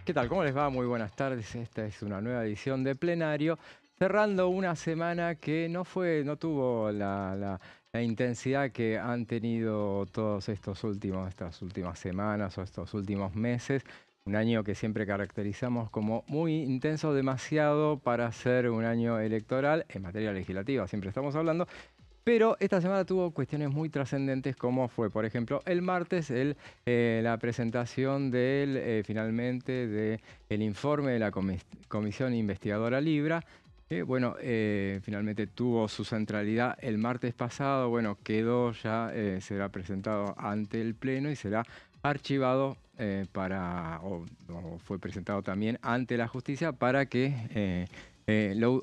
¿Qué tal? ¿Cómo les va? Muy buenas tardes. Esta es una nueva edición de Plenario, cerrando una semana que no tuvo la intensidad que han tenido estas últimas semanas o estos últimos meses. Un año que siempre caracterizamos como muy intenso, demasiado para ser un año electoral en materia legislativa. Siempre estamos hablando. Pero esta semana tuvo cuestiones muy trascendentes como fue, por ejemplo, el martes la presentación finalmente del informe de la Comisión Investigadora Libra, que bueno, finalmente tuvo su centralidad el martes pasado, bueno, será presentado ante el Pleno y será archivado o fue presentado también ante la justicia para que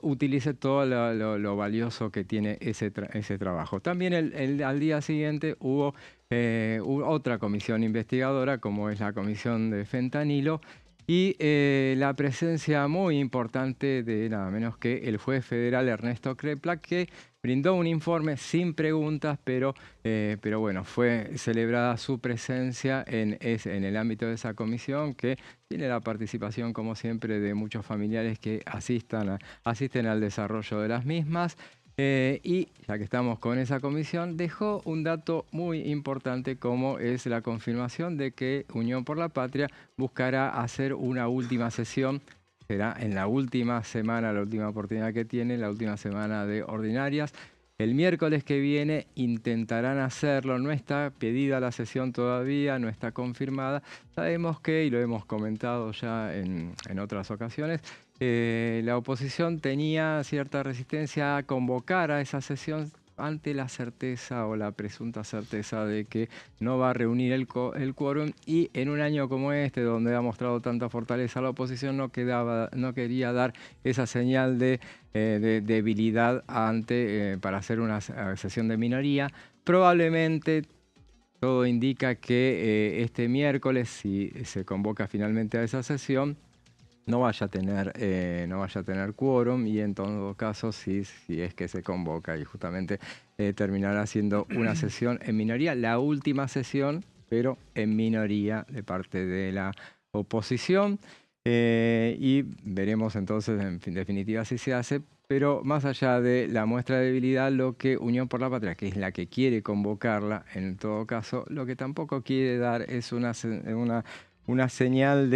utilice todo lo valioso que tiene ese trabajo. También al día siguiente hubo otra comisión investigadora, como es la comisión de fentanilo, y la presencia muy importante de nada menos que el juez federal Ernesto Kreplak, que brindó un informe sin preguntas, pero bueno, fue celebrada su presencia en el ámbito de esa comisión, que tiene la participación, como siempre, de muchos familiares que asisten al desarrollo de las mismas. Y ya que estamos con esa comisión, dejó un dato muy importante, como es la confirmación de que Unión por la Patria buscará hacer una última sesión. Será en la última semana, la última oportunidad que tiene, la última semana de ordinarias. El miércoles que viene intentarán hacerlo. No está pedida la sesión todavía, no está confirmada. Sabemos que, y lo hemos comentado ya en otras ocasiones, la oposición tenía cierta resistencia a convocar a esa sesión ante la certeza o la presunta certeza de que no va a reunir el quórum, y en un año como este, donde ha mostrado tanta fortaleza la oposición, no quería dar esa señal de debilidad para hacer una sesión de minoría. Probablemente todo indica que este miércoles, si se convoca finalmente a esa sesión, no vaya a tener quórum, y en todo caso, si es que se convoca, y justamente terminará siendo una sesión en minoría, la última sesión, pero en minoría de parte de la oposición. Y veremos entonces en definitiva si se hace. Pero más allá de la muestra de debilidad, lo que Unión por la Patria, que es la que quiere convocarla, en todo caso, lo que tampoco quiere dar es una señal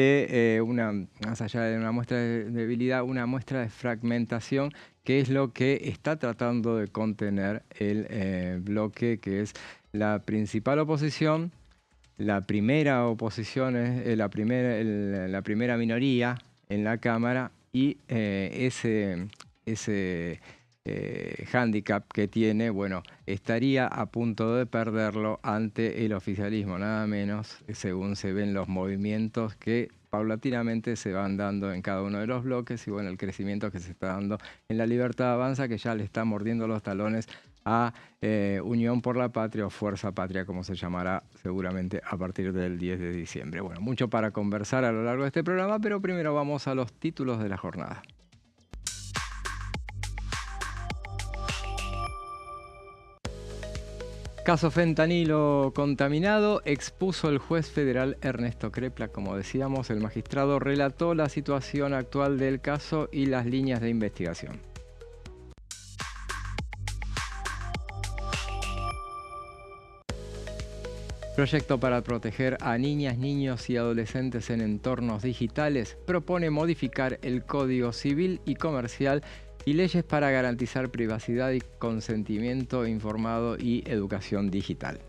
más allá de una muestra de debilidad, una muestra de fragmentación, que es lo que está tratando de contener el bloque, que es la principal oposición. La primera oposición es la primera minoría en la Cámara, y ese hándicap que tiene, bueno, estaría a punto de perderlo ante el oficialismo, nada menos, según se ven los movimientos que paulatinamente se van dando en cada uno de los bloques, y bueno, el crecimiento que se está dando en La Libertad Avanza, que ya le está mordiendo los talones a Unión por la Patria, o Fuerza Patria, como se llamará seguramente a partir del 10 de diciembre. Bueno, mucho para conversar a lo largo de este programa, pero primero vamos a los títulos de la jornada. Caso fentanilo contaminado, expuso el juez federal Ernesto Kreplak. Como decíamos, el magistrado relató la situación actual del caso y las líneas de investigación. Proyecto para proteger a niñas, niños y adolescentes en entornos digitales propone modificar el Código Civil y Comercial y leyes para garantizar privacidad y consentimiento informado y educación digital.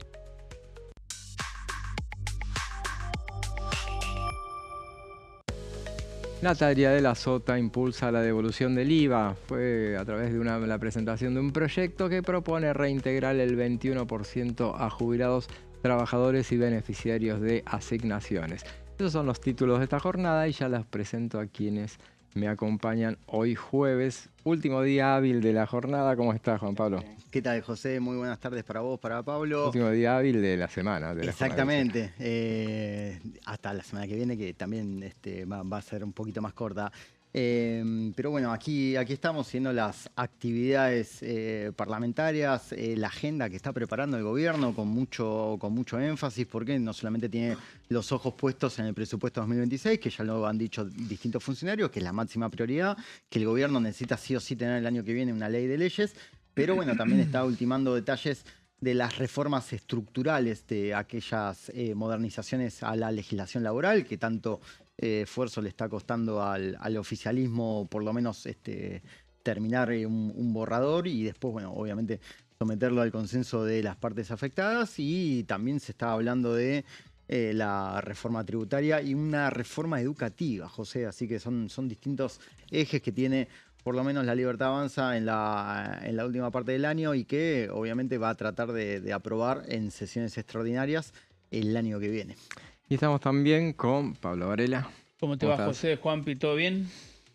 Natalia de la Sota impulsa la devolución del IVA. Fue a través de la presentación de un proyecto que propone reintegrar el 21% a jubilados, trabajadores y beneficiarios de asignaciones. Esos son los títulos de esta jornada, y ya los presento a quienes me acompañan hoy jueves, último día hábil de la jornada. ¿Cómo estás, Juan Pablo? ¿Qué tal, José? Muy buenas tardes para vos, para Pablo. Último día hábil de la semana, de la jornada. Exactamente. Hasta la semana que viene, que también va a ser un poquito más corta. Pero bueno, aquí estamos siendo las actividades parlamentarias, la agenda que está preparando el gobierno con mucho énfasis, porque no solamente tiene los ojos puestos en el presupuesto 2026, que ya lo han dicho distintos funcionarios, que es la máxima prioridad, que el gobierno necesita sí o sí tener el año que viene una ley de leyes, pero bueno, también está ultimando detalles de las reformas estructurales, de aquellas modernizaciones a la legislación laboral que tanto esfuerzo le está costando al oficialismo, por lo menos terminar un borrador y después, bueno, obviamente someterlo al consenso de las partes afectadas. Y también se está hablando de la reforma tributaria y una reforma educativa, José. Así que son distintos ejes que tiene por lo menos La Libertad Avanza en la última parte del año, y que obviamente va a tratar de aprobar en sesiones extraordinarias el año que viene. Y estamos también con Pablo Varela. ¿Cómo te va, José? Juanpi, ¿todo bien?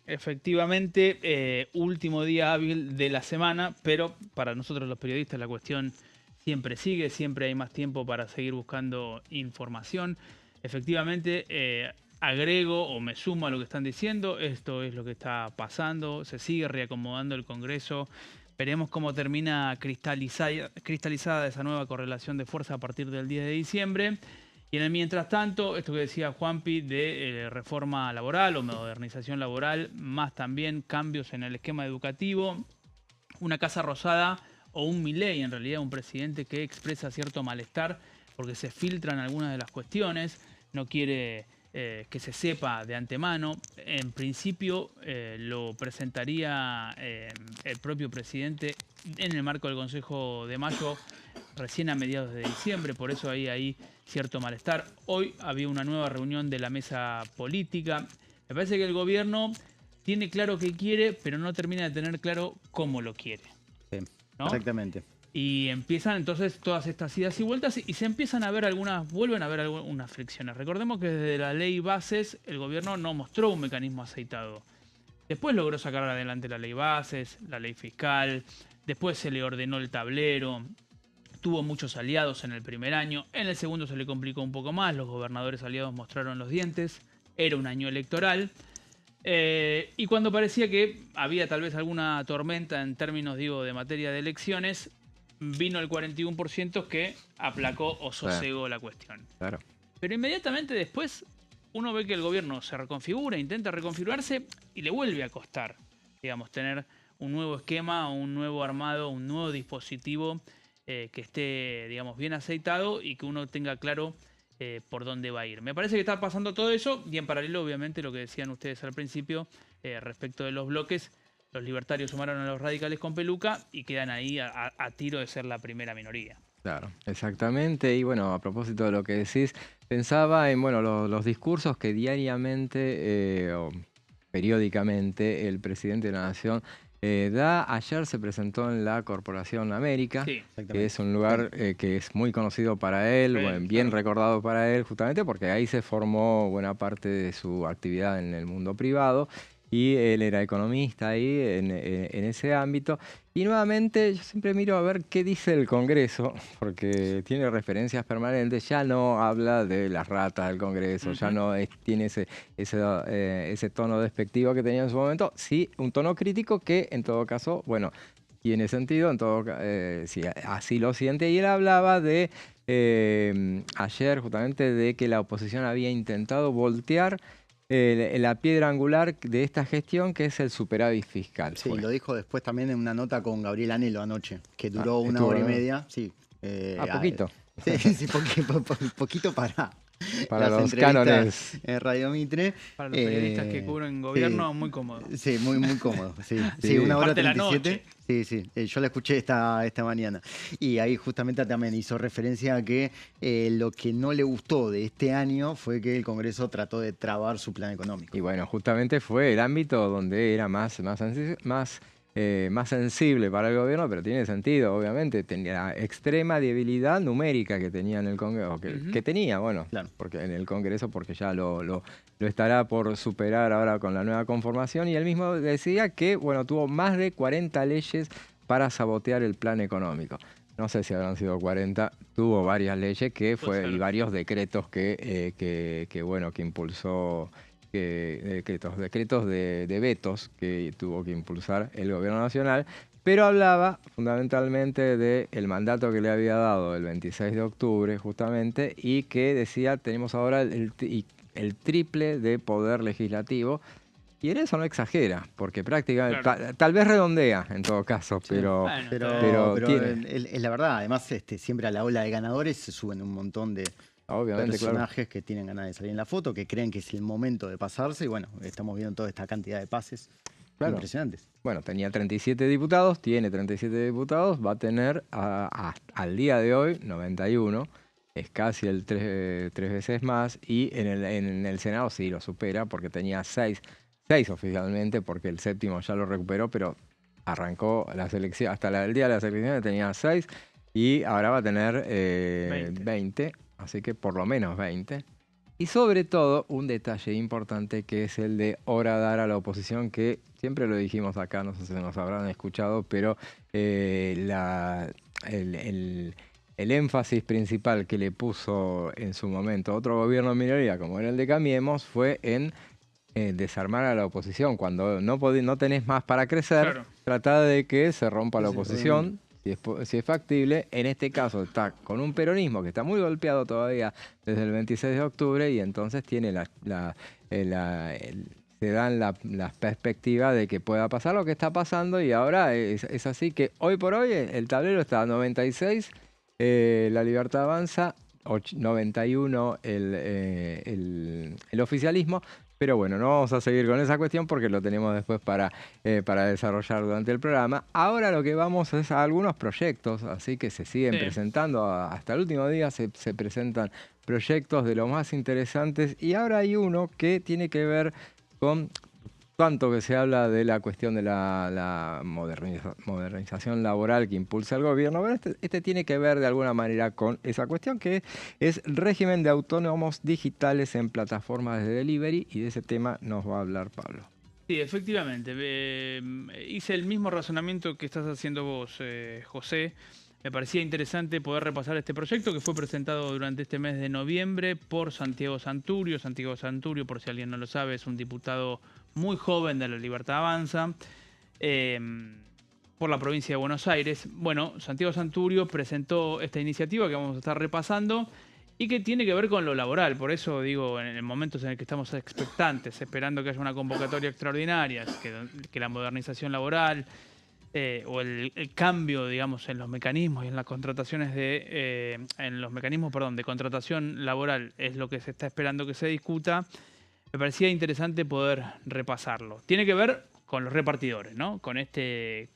Efectivamente, último día hábil de la semana, pero para nosotros los periodistas la cuestión siempre sigue, siempre hay más tiempo para seguir buscando información. Efectivamente, agrego o me sumo a lo que están diciendo, esto es lo que está pasando, se sigue reacomodando el Congreso. Veremos cómo termina cristalizada esa nueva correlación de fuerza a partir del 10 de diciembre. Y en el mientras tanto, esto que decía Juanpi de reforma laboral o modernización laboral, más también cambios en el esquema educativo, una Casa Rosada o un Milei, en realidad un presidente que expresa cierto malestar porque se filtran algunas de las cuestiones, no quiere que se sepa de antemano. En principio lo presentaría el propio presidente en el marco del Consejo de Mayo, recién a mediados de diciembre, por eso hay cierto malestar. Hoy había una nueva reunión de la mesa política. Me parece que el gobierno tiene claro qué quiere, pero no termina de tener claro cómo lo quiere. Sí, ¿no? Exactamente. Y empiezan entonces todas estas idas y vueltas y se empiezan a ver vuelven a ver algunas fricciones. Recordemos que desde la ley bases el gobierno no mostró un mecanismo aceitado. Después logró sacar adelante la ley bases, la ley fiscal, después se le ordenó el tablero. Tuvo muchos aliados en el primer año, en el segundo se le complicó un poco más, los gobernadores aliados mostraron los dientes, era un año electoral, y cuando parecía que había tal vez alguna tormenta en términos, digo, de materia de elecciones, vino el 41% que aplacó o sosegó la cuestión. Claro. Pero inmediatamente después uno ve que el gobierno se reconfigura, intenta reconfigurarse y le vuelve a costar, digamos, tener un nuevo esquema, un nuevo armado, un nuevo dispositivo que esté, digamos, bien aceitado y que uno tenga claro por dónde va a ir. Me parece que está pasando todo eso y en paralelo, obviamente, lo que decían ustedes al principio respecto de los bloques, los libertarios sumaron a los radicales con peluca y quedan ahí a tiro de ser la primera minoría. Claro, exactamente. Y bueno, a propósito de lo que decís, pensaba en los discursos que diariamente o periódicamente el presidente de la Nación da. Ayer se presentó en la Corporación América, Sí, que es un lugar que es muy conocido para él, bien recordado para él, justamente porque ahí se formó buena parte de su actividad en el mundo privado. Y él era economista ahí en ese ámbito. Y nuevamente yo siempre miro a ver qué dice el Congreso, porque tiene referencias permanentes. Ya no habla de las ratas del Congreso, ya no tiene ese tono despectivo que tenía en su momento. Sí, un tono crítico que en todo caso, bueno, tiene sentido, si así lo siente. Y él hablaba de ayer justamente de que la oposición había intentado voltear la piedra angular de esta gestión, que es el superávit fiscal. Sí, lo dijo después también en una nota con Gabriel Anhelo anoche, que duró una hora y media. Sí, poquito. Sí, poquito para los cánones. En Radio Mitre. Para los periodistas que cubren gobierno, muy cómodo. Sí, muy cómodo. Sí, una hora 37. Sí, yo la escuché esta mañana. Y ahí justamente también hizo referencia a que lo que no le gustó de este año fue que el Congreso trató de trabar su plan económico. Y bueno, justamente fue el ámbito donde era más sensible para el gobierno, pero tiene sentido, obviamente. Tenía extrema debilidad numérica que tenía en el Congreso, que tenía, bueno, claro, porque en el Congreso, porque ya lo estará por superar ahora con la nueva conformación. Y él mismo decía que, bueno, tuvo más de 40 leyes para sabotear el plan económico. No sé si habrán sido 40, tuvo varias leyes y varios decretos que impulsó decretos de vetos que tuvo que impulsar el gobierno nacional, pero hablaba fundamentalmente del mandato que le había dado el 26 de octubre justamente y que decía tenemos ahora el triple de poder legislativo. Y en eso no exagera, porque prácticamente, Claro. tal vez redondea en todo caso, Sí. pero, Bueno, pero Pero tiene, es la verdad, además siempre a la ola de ganadores se suben un montón de obviamente, claro. personajes que tienen ganas de salir en la foto, que creen que es el momento de pasarse y bueno, estamos viendo toda esta cantidad de pases Claro. impresionantes. Bueno, tenía 37 diputados, tiene 37 diputados, va a tener al día de hoy 91, es casi el tres veces más, y en el Senado sí lo supera porque tenía 6 oficialmente, porque el séptimo ya lo recuperó, pero arrancó las elecciones, hasta el día de las elecciones tenía 6 y ahora va a tener 20, así que por lo menos 20. Y sobre todo, un detalle importante que es el de horadar a la oposición, que siempre lo dijimos acá, no sé si nos habrán escuchado, pero el énfasis principal que le puso en su momento otro gobierno en minoría, como era el de Cambiemos, fue en desarmar a la oposición. Cuando no tenés más para crecer, claro. trata de que se rompa la Sí, oposición. Si es factible, en este caso está con un peronismo que está muy golpeado todavía desde el 26 de octubre y entonces tiene se dan la perspectiva de que pueda pasar lo que está pasando y ahora es así que hoy por hoy el tablero está a 96, La Libertad Avanza, 91 el oficialismo. Pero bueno, no vamos a seguir con esa cuestión porque lo tenemos después para desarrollar durante el programa. Ahora lo que vamos es a algunos proyectos, así que se siguen presentando, hasta el último día se presentan proyectos de lo más interesantes y ahora hay uno que tiene que ver con tanto que se habla de la cuestión de la modernización laboral que impulsa el gobierno, pero este tiene que ver de alguna manera con esa cuestión que es régimen de autónomos digitales en plataformas de delivery y de ese tema nos va a hablar Pablo. Sí, efectivamente. Hice el mismo razonamiento que estás haciendo vos, José. Me parecía interesante poder repasar este proyecto que fue presentado durante este mes de noviembre por Santiago Santurio. Santiago Santurio, por si alguien no lo sabe, es un diputado muy joven de La Libertad Avanza por la provincia de Buenos Aires. Bueno, Santiago Santurio presentó esta iniciativa que vamos a estar repasando y que tiene que ver con lo laboral. Por eso digo, en el momento en el que estamos expectantes, esperando que haya una convocatoria extraordinaria, que la modernización laboral o el cambio, digamos, en los mecanismos y en las contrataciones en los mecanismos, perdón, de contratación laboral es lo que se está esperando que se discuta. Me parecía interesante poder repasarlo. Tiene que ver con los repartidores, ¿no? Con este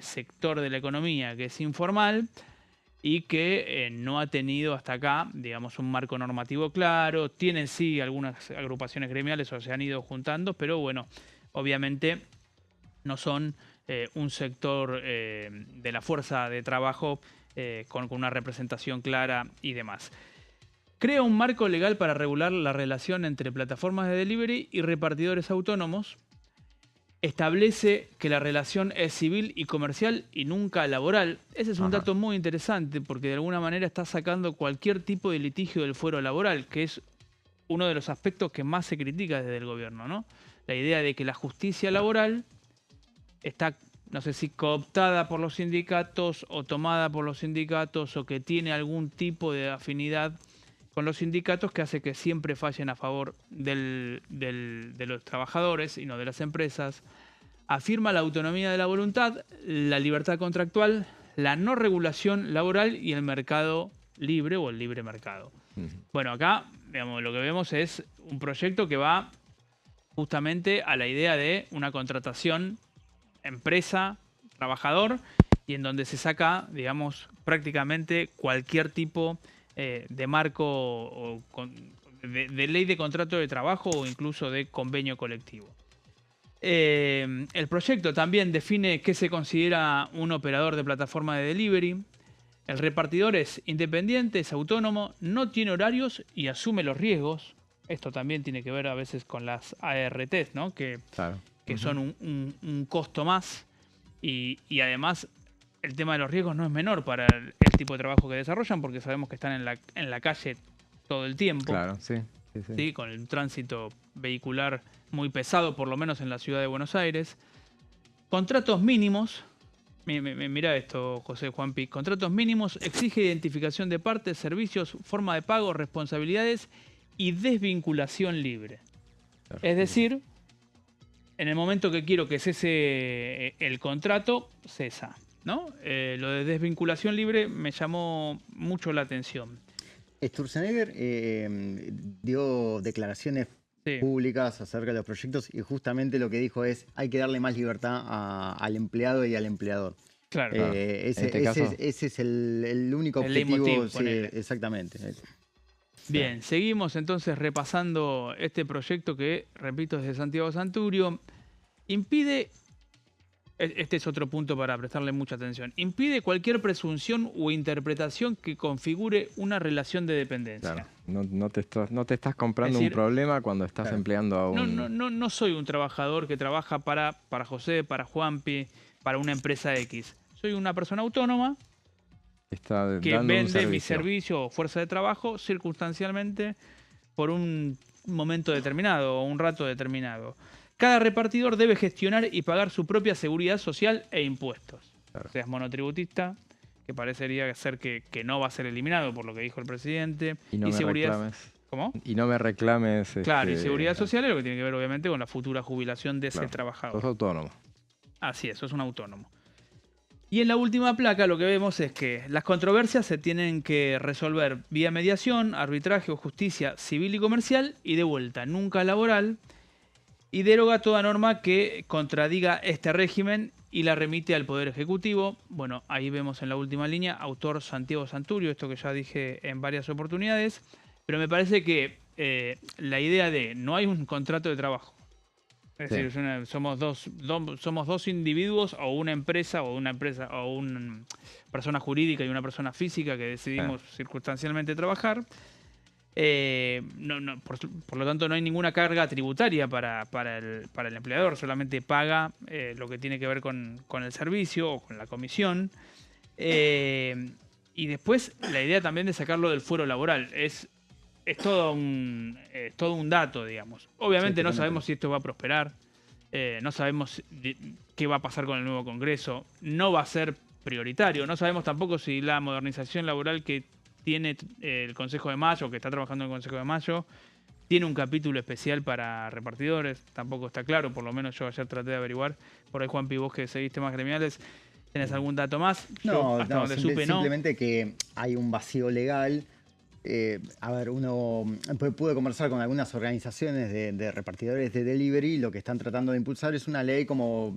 sector de la economía que es informal y que no ha tenido hasta acá, digamos, un marco normativo claro. Tienen sí algunas agrupaciones gremiales o se han ido juntando, pero bueno, obviamente no son un sector de la fuerza de trabajo con una representación clara y demás. Crea un marco legal para regular la relación entre plataformas de delivery y repartidores autónomos. Establece que la relación es civil y comercial y nunca laboral. Ese es un dato muy interesante porque de alguna manera está sacando cualquier tipo de litigio del fuero laboral, que es uno de los aspectos que más se critica desde el gobierno, ¿no? La idea de que la justicia laboral está, no sé si cooptada por los sindicatos o tomada por los sindicatos o que tiene algún tipo de afinidad con los sindicatos que hace que siempre fallen a favor de los trabajadores y no de las empresas. Afirma la autonomía de la voluntad, la libertad contractual, la no regulación laboral y el mercado libre o el libre mercado. Bueno, acá digamos, lo que vemos es un proyecto que va justamente a la idea de una contratación empresa, trabajador, y en donde se saca, digamos, prácticamente cualquier tipo de marco o de ley de contrato de trabajo o incluso de convenio colectivo. El proyecto también define qué se considera un operador de plataforma de delivery. El repartidor es independiente, es autónomo, no tiene horarios y asume los riesgos. Esto también tiene que ver a veces con las ARTs, ¿no? Que son un costo más. Y además el tema de los riesgos no es menor para el tipo de trabajo que desarrollan porque sabemos que están en la calle todo el tiempo. Claro, sí. Sí, sí. ¿sí? Con el tránsito vehicular muy pesado, por lo menos en la ciudad de Buenos Aires. Contratos mínimos. Mira esto, José Juanpi. Contratos mínimos exige identificación de partes, servicios, forma de pago, responsabilidades y desvinculación libre. Es decir, en el momento que quiero que cese el contrato, cesa, ¿no? Lo de desvinculación libre me llamó mucho la atención. Sturzenegger dio declaraciones Sí. públicas acerca de los proyectos y justamente lo que dijo es hay que darle más libertad al empleado y al empleador. Claro. Ese es el único El objetivo. leitmotiv, Sí, ponele. exactamente. Bien, seguimos entonces repasando este proyecto que, repito, es de Santiago Santurio. Impide, este es otro punto para prestarle mucha atención, impide cualquier presunción o interpretación que configure una relación de dependencia. Claro. No te estás comprando Es decir, un problema cuando estás claro, empleando a un... No soy un trabajador que trabaja para José, para Juanpi, para una empresa X. Soy una persona autónoma Está que dando un vende mi servicio. servicio o fuerza de trabajo circunstancialmente por un momento determinado o un rato determinado. Cada repartidor debe gestionar y pagar su propia seguridad social e impuestos. Claro. Seas monotributista, que parecería ser que no va a ser eliminado por lo que dijo el presidente. Y no me seguridad... reclames. ¿Cómo? Y no me reclames... Claro, y seguridad social es lo que tiene que ver obviamente con la futura jubilación de ese Claro, trabajador. Sos autónomo. Así es, sos un autónomo. Y en la última placa lo que vemos es que las controversias se tienen que resolver vía mediación, arbitraje o justicia civil y comercial y de vuelta, nunca laboral, y deroga toda norma que contradiga este régimen y la remite al Poder Ejecutivo. Bueno, ahí vemos en la última línea, autor Santiago Santurio, esto que ya dije en varias oportunidades, pero me parece que la idea de no hay un contrato de trabajo. Es Sí. decir, somos dos individuos o una empresa o una persona jurídica y una persona física que decidimos circunstancialmente trabajar. Por lo tanto, no hay ninguna carga tributaria para el empleador, solamente paga lo que tiene que ver con el servicio o con la comisión. Y después la idea también de sacarlo del fuero laboral es todo un dato, digamos. Obviamente Sí, no totalmente. sabemos si esto va a prosperar, no sabemos qué va a pasar con el nuevo Congreso, no va a ser prioritario, no sabemos tampoco si la modernización laboral que tiene el Consejo de Mayo, que está trabajando en el Consejo de Mayo, tiene un capítulo especial para repartidores, tampoco está claro, por lo menos yo ayer traté de averiguar, por ahí Juanpi, vos que seguís temas gremiales, ¿tenés algún dato más? Yo, hasta donde supe, no. Simplemente que hay un vacío legal. A ver, uno pude conversar con algunas organizaciones de repartidores de delivery. Lo que están tratando de impulsar es una ley como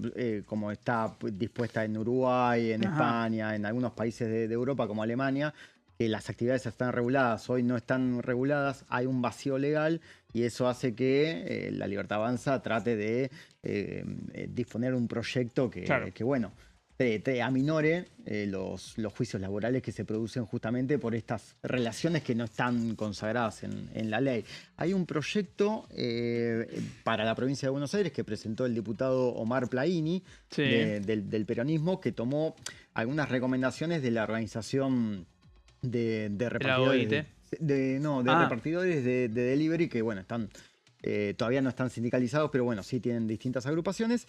está dispuesta en Uruguay, en España, en algunos países de Europa como Alemania, que las actividades están reguladas. Hoy no están reguladas, hay un vacío legal y eso hace que la Libertad Avanza trate de disponer un proyecto que, Claro. que bueno, te aminore los juicios laborales que se producen justamente por estas relaciones que no están consagradas en la ley. Hay un proyecto para la provincia de Buenos Aires que presentó el diputado Omar Plaini Sí. del peronismo, que tomó algunas recomendaciones de la organización de repartidores. OIT. Repartidores de delivery que, bueno, están todavía no están sindicalizados, pero bueno, sí tienen distintas agrupaciones.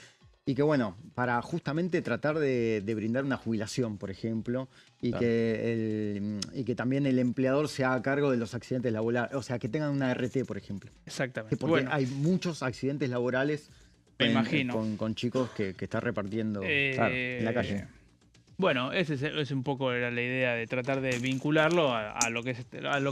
Y que bueno, para justamente tratar de brindar una jubilación, por ejemplo, y, Claro. que también el empleador se haga cargo de los accidentes laborales, o sea, que tengan una RT, por ejemplo. Exactamente. Porque Bueno, hay muchos accidentes laborales Me imagino. con chicos que están repartiendo Claro, en la calle. Bueno, esa es un poco la idea de tratar de vincularlo a lo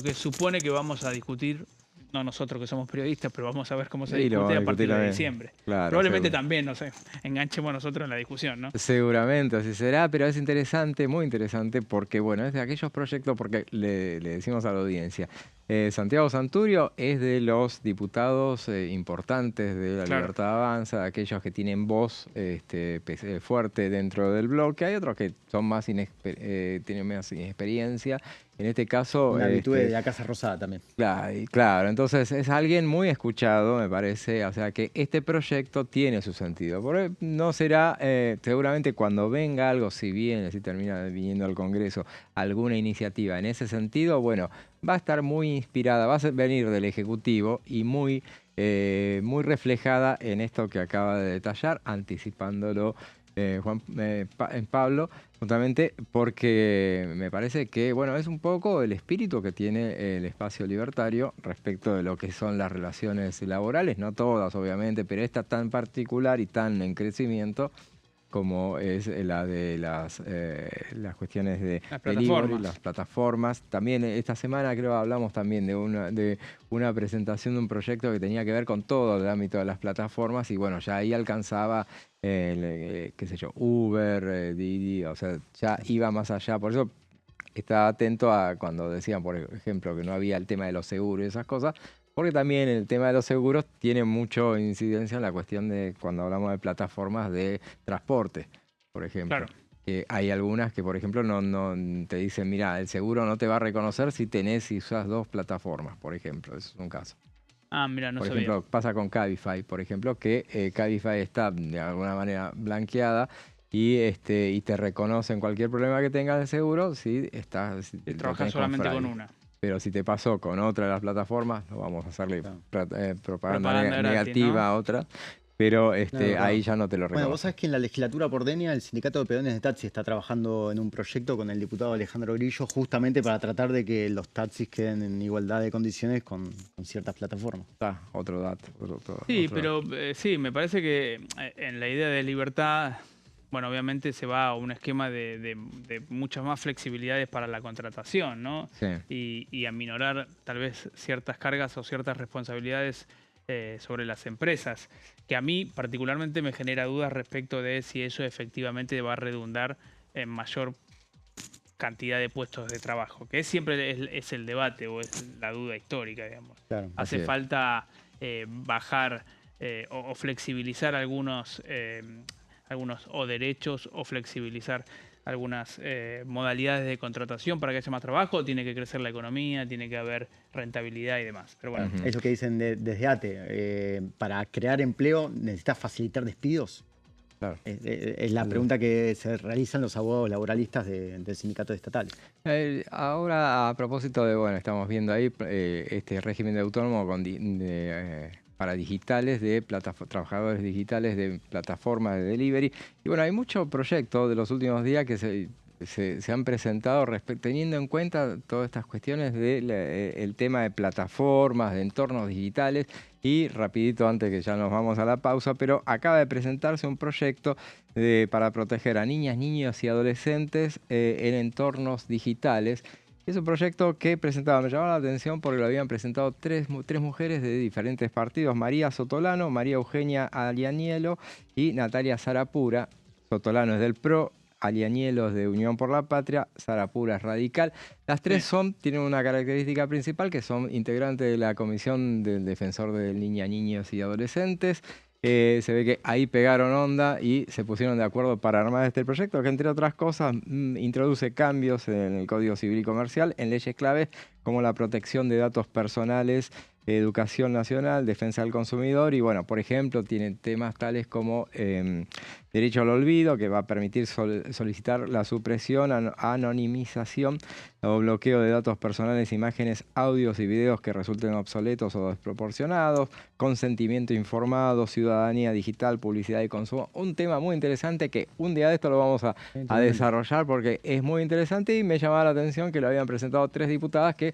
que supone que vamos a discutir, no nosotros que somos periodistas, pero vamos a ver cómo se Sí, lo discute vamos a a partir discutir de también. diciembre. Claro, Probablemente seguro. también, no sé, enganchemos nosotros en la discusión, ¿no? Seguramente así será, pero es interesante, muy interesante, porque bueno, es de aquellos proyectos, porque le decimos a la audiencia, Santiago Santurio es de los diputados importantes de la Claro. Libertad Avanza, de aquellos que tienen voz fuerte dentro del bloque. Hay otros que son más tienen más inexperiencia. En este caso... Una virtud de la Casa Rosada también. Claro, entonces es alguien muy escuchado, me parece, o sea que este proyecto tiene su sentido. Porque no será, seguramente cuando venga algo, si viene, si termina viniendo al Congreso, alguna iniciativa en ese sentido, bueno, va a estar muy inspirada, va a venir del Ejecutivo y muy reflejada en esto que acaba de detallar, anticipándolo Pablo, justamente porque me parece que, bueno, es un poco el espíritu que tiene el espacio libertario respecto de lo que son las relaciones laborales, no todas obviamente, pero esta tan particular y tan en crecimiento como es la de las cuestiones de Las delivery, plataformas. las plataformas. También esta semana creo hablamos también de una presentación de un proyecto que tenía que ver con todo el ámbito de las plataformas y bueno, ya ahí alcanzaba, qué sé yo, Uber, Didi, o sea, ya iba más allá. Por eso estaba atento a cuando decían, por ejemplo, que no había el tema de los seguros y esas cosas, porque también el tema de los seguros tiene mucha incidencia en la cuestión de cuando hablamos de plataformas de transporte, por ejemplo. Claro. Hay algunas que, por ejemplo, no te dicen, mira, el seguro no te va a reconocer si usas dos plataformas, por ejemplo. Eso es un caso. Ah, mira, no Por sabía. ejemplo, pasa con Cabify, por ejemplo, que Cabify está de alguna manera blanqueada y te reconocen cualquier problema que tengas de seguro si Y trabajas solamente con una. Pero si te pasó con otra de las plataformas, no vamos a hacerle propaganda Propaganda gratis, negativa ¿no? a otra, pero verdad. ahí ya no te lo Bueno, vos reconoce. sabés que en la legislatura porteña el Sindicato de Peones de Taxi está trabajando en un proyecto con el diputado Alejandro Grillo justamente para tratar de que los taxis queden en igualdad de condiciones con ciertas plataformas. Está, otro dato. Sí, otro- pero sí, me parece que en la idea de libertad, bueno, obviamente se va a un esquema de muchas más flexibilidades para la contratación, ¿no? Sí. Y aminorar tal vez ciertas cargas o ciertas responsabilidades sobre las empresas, que a mí particularmente me genera dudas respecto de si eso efectivamente va a redundar en mayor cantidad de puestos de trabajo, que siempre es el debate o es la duda histórica, digamos. Claro. Hace Así es. falta bajar o flexibilizar algunos o derechos o flexibilizar algunas modalidades de contratación para que haya más trabajo, o tiene que crecer la economía, tiene que haber rentabilidad y demás. Pero bueno, Ujú. Es lo que dicen desde ATE. Para crear empleo necesitas facilitar despidos. Claro. Es la pregunta que se realizan los abogados laboralistas del sindicato estatal. Ahora, a propósito de, bueno, estamos viendo ahí este régimen de autónomo para digitales, trabajadores digitales de plataformas de delivery. Y bueno, hay muchos proyectos de los últimos días que se han presentado teniendo en cuenta todas estas cuestiones del tema de plataformas, de entornos digitales. Y rapidito, antes que ya nos vamos a la pausa, pero acaba de presentarse un proyecto para proteger a niñas, niños y adolescentes en entornos digitales. Es un proyecto que presentaba, me llamaba la atención porque lo habían presentado tres mujeres de diferentes partidos: María Sotolano, María Eugenia Alianielo y Natalia Sarapura. Sotolano es del PRO, Alianielo es de Unión por la Patria, Sarapura es radical. Las tres tienen una característica principal, que son integrantes de la Comisión del Defensor de Niñas, Niños y Adolescentes. Se ve que ahí pegaron onda y se pusieron de acuerdo para armar este proyecto, que entre otras cosas introduce cambios en el Código Civil y Comercial, en leyes claves como la protección de datos personales, educación nacional, defensa del consumidor y, bueno, por ejemplo, tiene temas tales como derecho al olvido, que va a permitir solicitar la supresión, anonimización o bloqueo de datos personales, imágenes, audios y videos que resulten obsoletos o desproporcionados, consentimiento informado, ciudadanía digital, publicidad y consumo. Un tema muy interesante que un día de esto lo vamos a desarrollar porque es muy interesante y me llamaba la atención que lo habían presentado tres diputadas que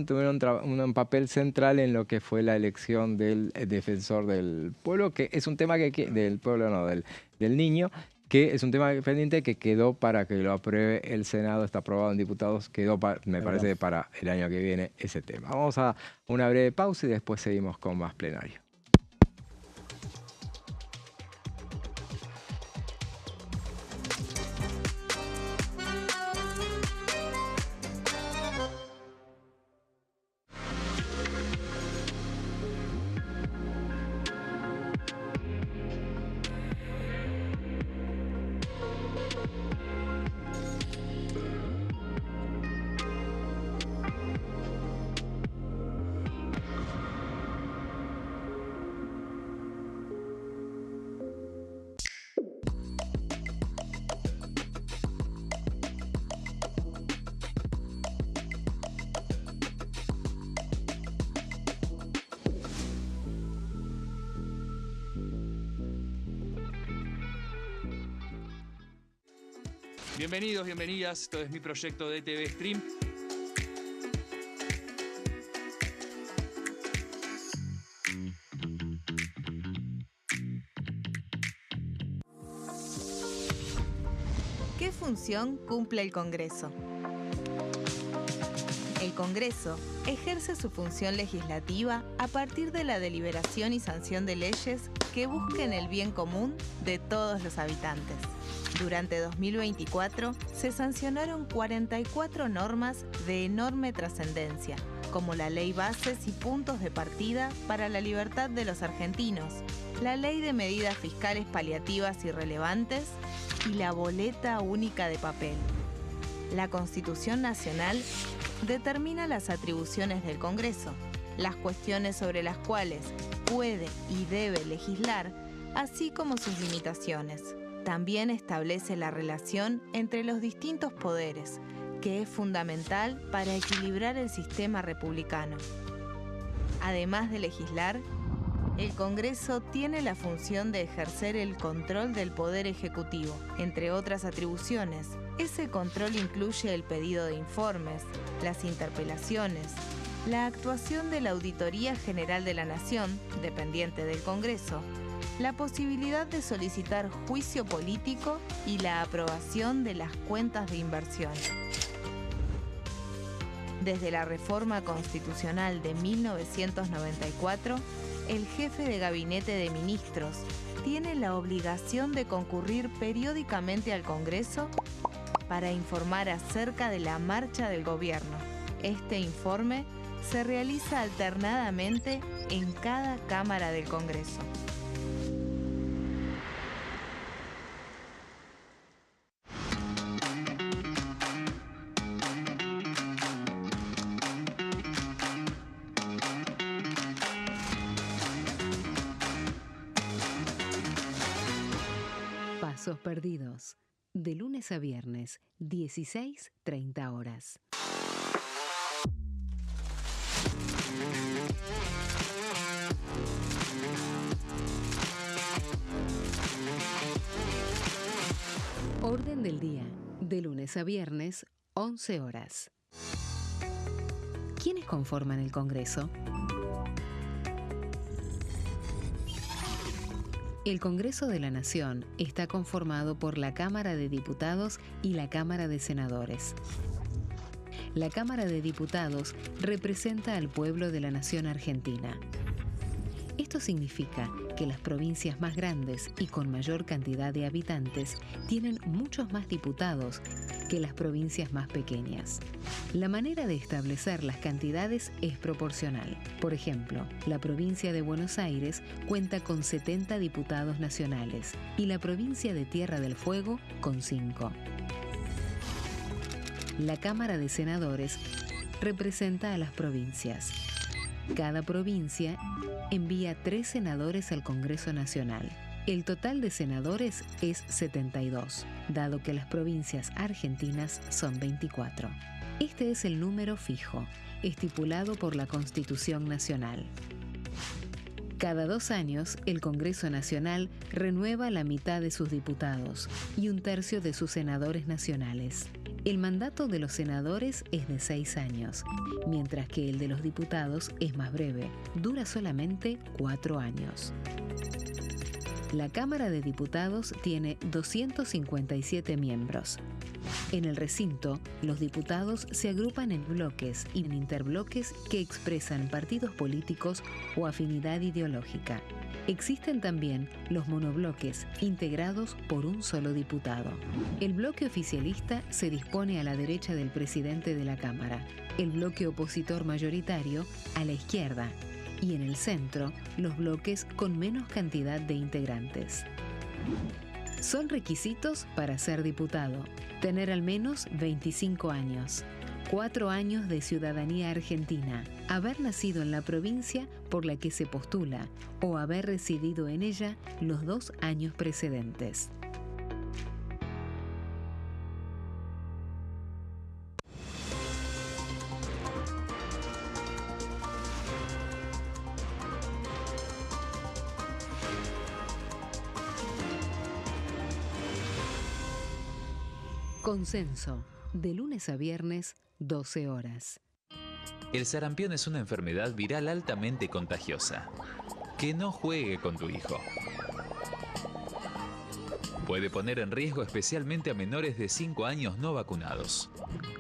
tuvieron un papel central en lo que fue la elección del defensor del pueblo, que es un tema del pueblo, no, del niño, que es un tema pendiente que quedó para que lo apruebe el Senado, está aprobado en diputados, quedó, me parece, para el año que viene ese tema. Vamos a una breve pausa y después seguimos con más plenario. Bienvenidos, bienvenidas. Esto es mi proyecto de TV Stream. ¿Qué función cumple el Congreso? El Congreso ejerce su función legislativa a partir de la deliberación y sanción de leyes que busquen el bien común de todos los habitantes. Durante 2024 se sancionaron 44 normas de enorme trascendencia, como la Ley Bases y Puntos de Partida para la Libertad de los Argentinos, la Ley de Medidas Fiscales Paliativas y Relevantes y la Boleta Única de Papel. La Constitución Nacional determina las atribuciones del Congreso, las cuestiones sobre las cuales puede y debe legislar, así como sus limitaciones. También establece la relación entre los distintos poderes, que es fundamental para equilibrar el sistema republicano. Además de legislar, el Congreso tiene la función de ejercer el control del Poder Ejecutivo, entre otras atribuciones. Ese control incluye el pedido de informes, las interpelaciones, la actuación de la Auditoría General de la Nación, dependiente del Congreso, la posibilidad de solicitar juicio político y la aprobación de las cuentas de inversión. Desde la reforma constitucional de 1994, el jefe de gabinete de ministros tiene la obligación de concurrir periódicamente al Congreso para informar acerca de la marcha del gobierno. Este informe se realiza alternadamente en cada Cámara del Congreso. Pasos perdidos. De lunes a viernes, 16:30 horas. Orden del día. De lunes a viernes, 11 horas. ¿Quiénes conforman el Congreso? El Congreso de la Nación está conformado por la Cámara de Diputados y la Cámara de Senadores. La Cámara de Diputados representa al pueblo de la nación argentina. Esto significa que las provincias más grandes y con mayor cantidad de habitantes tienen muchos más diputados que las provincias más pequeñas. La manera de establecer las cantidades es proporcional. Por ejemplo, la provincia de Buenos Aires cuenta con 70 diputados nacionales y la provincia de Tierra del Fuego con 5. La Cámara de Senadores representa a las provincias. Cada provincia envía 3 senadores al Congreso Nacional. El total de senadores es 72, dado que las provincias argentinas son 24. Este es el número fijo, estipulado por la Constitución Nacional. Cada 2 años, el Congreso Nacional renueva la mitad de sus diputados y 1/3 de sus senadores nacionales. El mandato de los senadores es de 6 años, mientras que el de los diputados es más breve, dura solamente 4 años. La Cámara de Diputados tiene 257 miembros. En el recinto, los diputados se agrupan en bloques y en interbloques que expresan partidos políticos o afinidad ideológica. Existen también los monobloques, integrados por un solo diputado. El bloque oficialista se dispone a la derecha del presidente de la Cámara, el bloque opositor mayoritario a la izquierda, y en el centro, los bloques con menos cantidad de integrantes. Son requisitos para ser diputado: tener al menos 25 años, 4 años de ciudadanía argentina, haber nacido en la provincia por la que se postula o haber residido en ella los 2 años precedentes. Consenso, de lunes a viernes, 12 horas. El sarampión es una enfermedad viral altamente contagiosa. Que no juegue con tu hijo. Puede poner en riesgo especialmente a menores de 5 años no vacunados.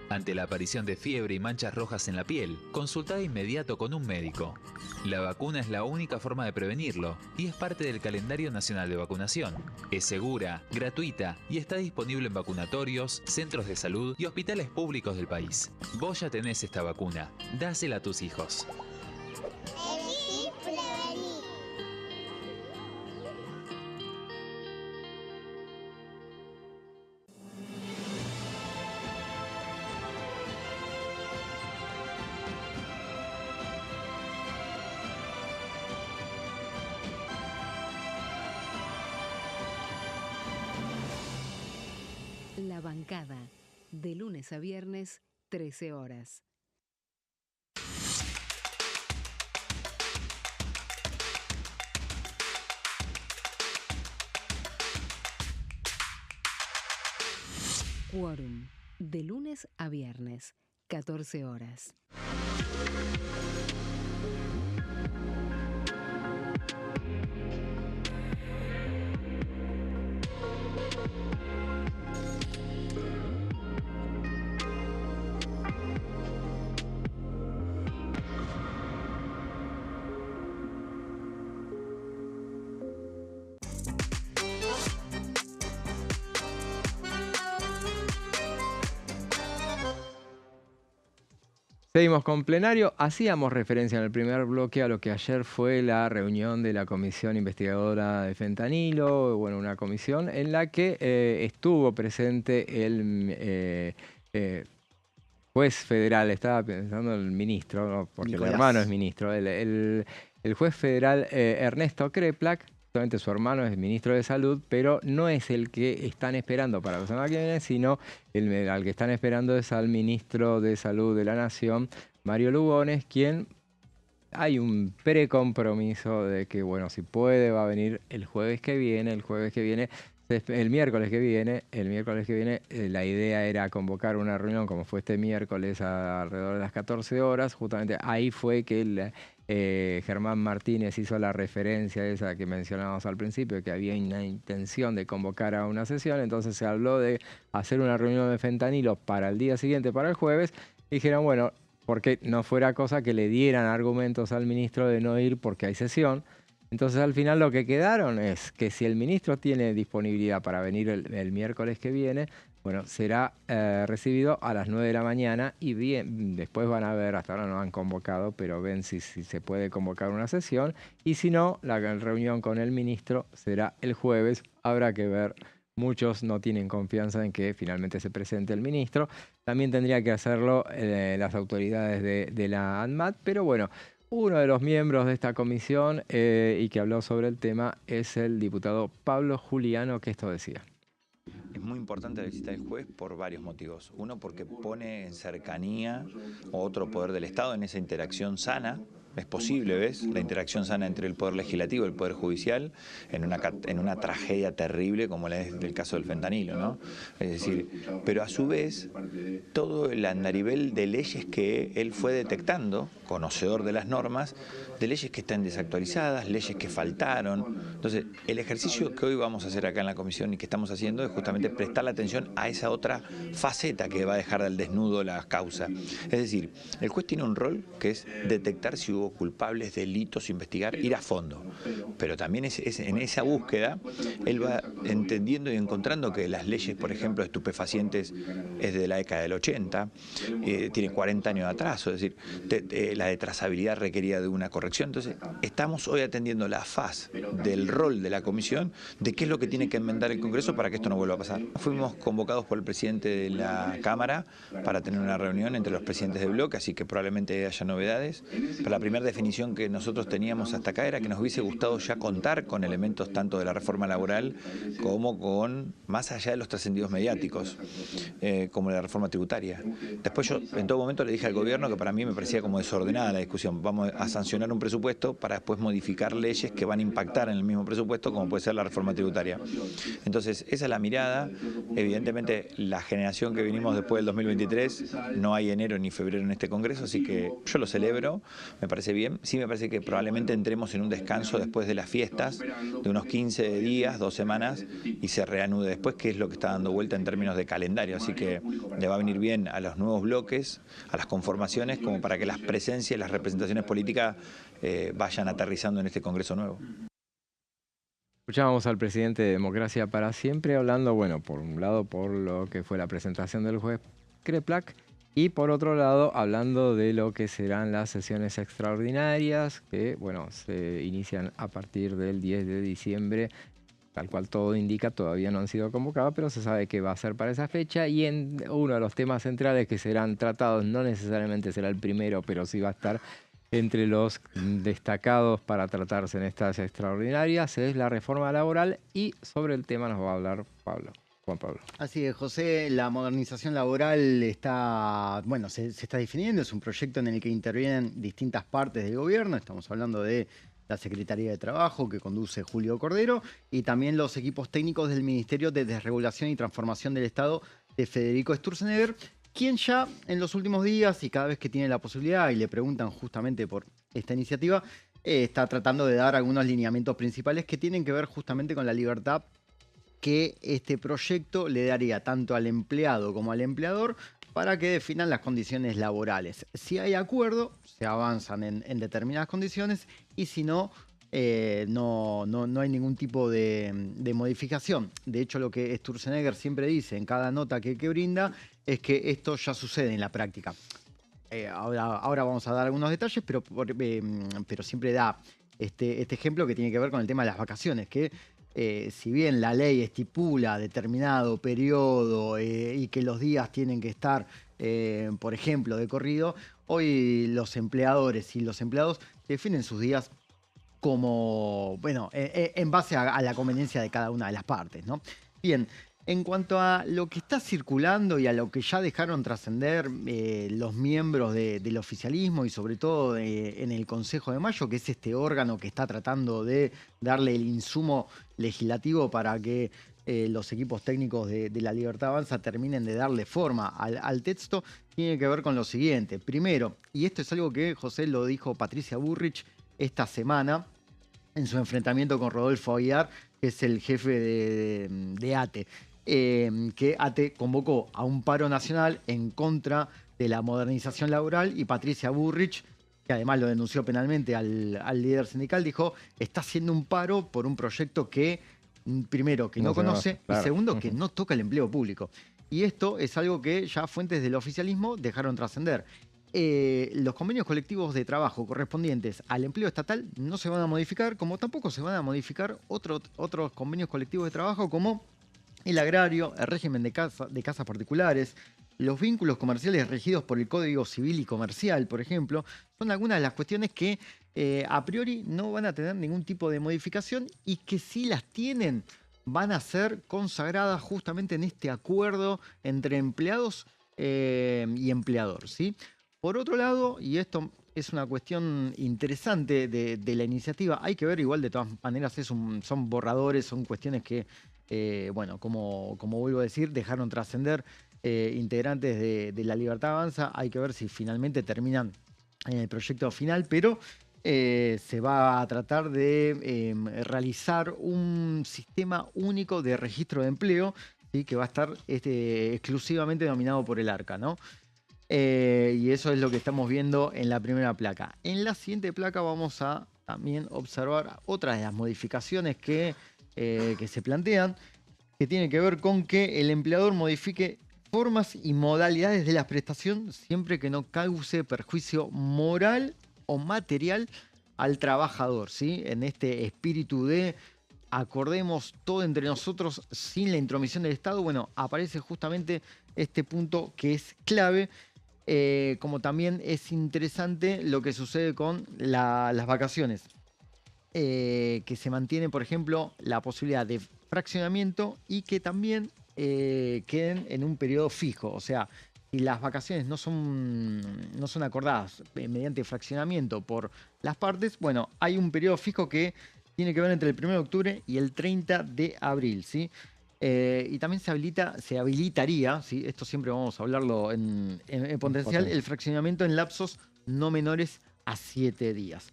Ante la aparición de fiebre y manchas rojas en la piel, consulta de inmediato con un médico. La vacuna es la única forma de prevenirlo y es parte del calendario nacional de vacunación. Es segura, gratuita y está disponible en vacunatorios, centros de salud y hospitales públicos del país. Vos ya tenés esta vacuna, dásela a tus hijos. La bancada, de lunes a viernes, 13 horas. Quórum, de lunes a viernes, 14 horas. Seguimos con plenario. Hacíamos referencia en el primer bloque a lo que ayer fue la reunión de la Comisión Investigadora de Fentanilo, bueno, una comisión en la que estuvo presente el juez federal, estaba pensando el ministro, ¿no? Porque Nicolás. el hermano es ministro, el juez federal Ernesto Kreplak. Justamente su hermano es ministro de Salud, pero no es el que están esperando para la semana que viene, sino al que están esperando es al ministro de Salud de la Nación, Mario Lugones, quien hay un precompromiso de que, bueno, si puede, va a venir el miércoles que viene. La idea era convocar una reunión como fue este miércoles alrededor de las 14 horas. Justamente ahí fue que Germán Martínez hizo la referencia esa que mencionábamos al principio, que había una intención de convocar a una sesión. Entonces se habló de hacer una reunión de fentanilo para el día siguiente, para el jueves. Dijeron, bueno, porque no fuera cosa que le dieran argumentos al ministro de no ir porque hay sesión. Entonces al final lo que quedaron es que si el ministro tiene disponibilidad para venir el miércoles que viene, bueno, será recibido a las 9 de la mañana y bien, después van a ver, hasta ahora no han convocado, pero ven si se puede convocar una sesión. Y si no, la reunión con el ministro será el jueves. Habrá que ver, muchos no tienen confianza en que finalmente se presente el ministro. También tendría que hacerlo las autoridades de la ANMAT, pero bueno, uno de los miembros de esta comisión y que habló sobre el tema es el diputado Pablo Juliano, que esto decía. Es muy importante la visita del juez por varios motivos. Uno, porque pone en cercanía otro poder del Estado en esa interacción sana. Es posible, ¿ves? La interacción sana entre el Poder Legislativo y el Poder Judicial en una tragedia terrible como la es del caso del fentanilo, ¿no? Es decir, pero a su vez, todo el andarivel de leyes que él fue detectando, conocedor de las normas, de leyes que están desactualizadas, leyes que faltaron. Entonces, el ejercicio que hoy vamos a hacer acá en la comisión y que estamos haciendo es justamente prestar la atención a esa otra faceta que va a dejar al desnudo la causa. Es decir, el juez tiene un rol que es detectar si hubo culpables, delitos, investigar, ir a fondo. Pero también en esa búsqueda, él va entendiendo y encontrando que las leyes, por ejemplo, de estupefacientes es de la década del 80, tiene 40 años de atraso, es decir, la de trazabilidad requería de una corrección. Entonces, estamos hoy atendiendo la faz del rol de la comisión, de qué es lo que tiene que enmendar el Congreso para que esto no vuelva a pasar. Fuimos convocados por el presidente de la Cámara para tener una reunión entre los presidentes de bloque, así que probablemente haya novedades. Pero la primera definición que nosotros teníamos hasta acá era que nos hubiese gustado ya contar con elementos tanto de la reforma laboral como con, más allá de los trascendidos mediáticos, como la reforma tributaria. Después yo en todo momento le dije al gobierno que para mí me parecía como desordenado que nada la discusión. Vamos a sancionar un presupuesto para después modificar leyes que van a impactar en el mismo presupuesto, como puede ser la reforma tributaria. Entonces, esa es la mirada. Evidentemente, la generación que vinimos después del 2023, no hay enero ni febrero en este Congreso, así que yo lo celebro, me parece bien. Sí me parece que probablemente entremos en un descanso después de las fiestas, de unos 15 días, 2 semanas, y se reanude después, que es lo que está dando vuelta en términos de calendario. Así que le va a venir bien a los nuevos bloques, a las conformaciones, como para que las presencias y las representaciones políticas vayan aterrizando en este Congreso nuevo. Escuchábamos al presidente de Democracia para Siempre hablando, bueno, por un lado por lo que fue la presentación del juez Kreplak y por otro lado hablando de lo que serán las sesiones extraordinarias que, bueno, se inician a partir del 10 de diciembre. Tal cual todo indica, todavía no han sido convocados, pero se sabe que va a ser para esa fecha y en uno de los temas centrales que serán tratados, no necesariamente será el primero, pero sí va a estar entre los destacados para tratarse en estas extraordinarias, es la reforma laboral y sobre el tema nos va a hablar Juan Pablo. Así es, José, la modernización laboral está, bueno, se está definiendo, es un proyecto en el que intervienen distintas partes del gobierno, estamos hablando de la Secretaría de Trabajo que conduce Julio Cordero y también los equipos técnicos del Ministerio de Desregulación y Transformación del Estado de Federico Sturzenegger, quien ya en los últimos días y cada vez que tiene la posibilidad y le preguntan justamente por esta iniciativa, está tratando de dar algunos lineamientos principales que tienen que ver justamente con la libertad que este proyecto le daría tanto al empleado como al empleador para que definan las condiciones laborales. Si hay acuerdo, se avanzan en determinadas condiciones y si no, no hay ningún tipo de modificación. De hecho, lo que Sturzenegger siempre dice en cada nota que brinda es que esto ya sucede en la práctica. Ahora vamos a dar algunos detalles, pero siempre da este ejemplo que tiene que ver con el tema de las vacaciones, que si bien la ley estipula determinado periodo y que los días tienen que estar, por ejemplo, de corrido, hoy los empleadores y los empleados definen sus días como, bueno, en base a la conveniencia de cada una de las partes, ¿no? Bien, en cuanto a lo que está circulando y a lo que ya dejaron trascender los miembros del oficialismo y sobre todo en el Consejo de Mayo, que es este órgano que está tratando de darle el insumo legislativo para que los equipos técnicos de La Libertad Avanza terminen de darle forma al texto, tiene que ver con lo siguiente. Primero, y esto es algo que José lo dijo Patricia Bullrich esta semana en su enfrentamiento con Rodolfo Aguiar, que es el jefe de ATE. Que ATE convocó a un paro nacional en contra de la modernización laboral y Patricia Bullrich, que además lo denunció penalmente al líder sindical, dijo, está haciendo un paro por un proyecto que, primero, que no conoce, claro, y segundo, que no toca el empleo público. Y esto es algo que ya fuentes del oficialismo dejaron trascender. Los convenios colectivos de trabajo correspondientes al empleo estatal no se van a modificar, como tampoco se van a modificar otros convenios colectivos de trabajo como el agrario, el régimen de casas particulares, los vínculos comerciales regidos por el Código Civil y Comercial, por ejemplo, son algunas de las cuestiones que a priori no van a tener ningún tipo de modificación y que si las tienen van a ser consagradas justamente en este acuerdo entre empleados y empleador, ¿sí? Por otro lado, y esto es una cuestión interesante de la iniciativa, hay que ver igual de todas maneras, son borradores, son cuestiones que bueno, como vuelvo a decir, dejaron trascender integrantes de La Libertad Avanza. Hay que ver si finalmente terminan en el proyecto final, pero se va a tratar de realizar un sistema único de registro de empleo, ¿sí? Que va a estar exclusivamente dominado por el ARCA, ¿no? Y eso es lo que estamos viendo en la primera placa. En la siguiente placa vamos a también observar otras de las modificaciones que se plantean, que tiene que ver con que el empleador modifique formas y modalidades de la prestación siempre que no cause perjuicio moral o material al trabajador, ¿sí? En este espíritu de acordemos todo entre nosotros sin la intromisión del Estado, bueno, aparece justamente este punto que es clave, como también es interesante lo que sucede con las vacaciones. Que se mantiene, por ejemplo, la posibilidad de fraccionamiento y que también queden en un periodo fijo. O sea, si las vacaciones no son acordadas mediante fraccionamiento por las partes, bueno, hay un periodo fijo que tiene que ver entre el 1 de octubre y el 30 de abril, ¿sí? Y también se habilitaría, ¿sí? Esto siempre vamos a hablarlo en potencial, el fraccionamiento en lapsos no menores a 7 días.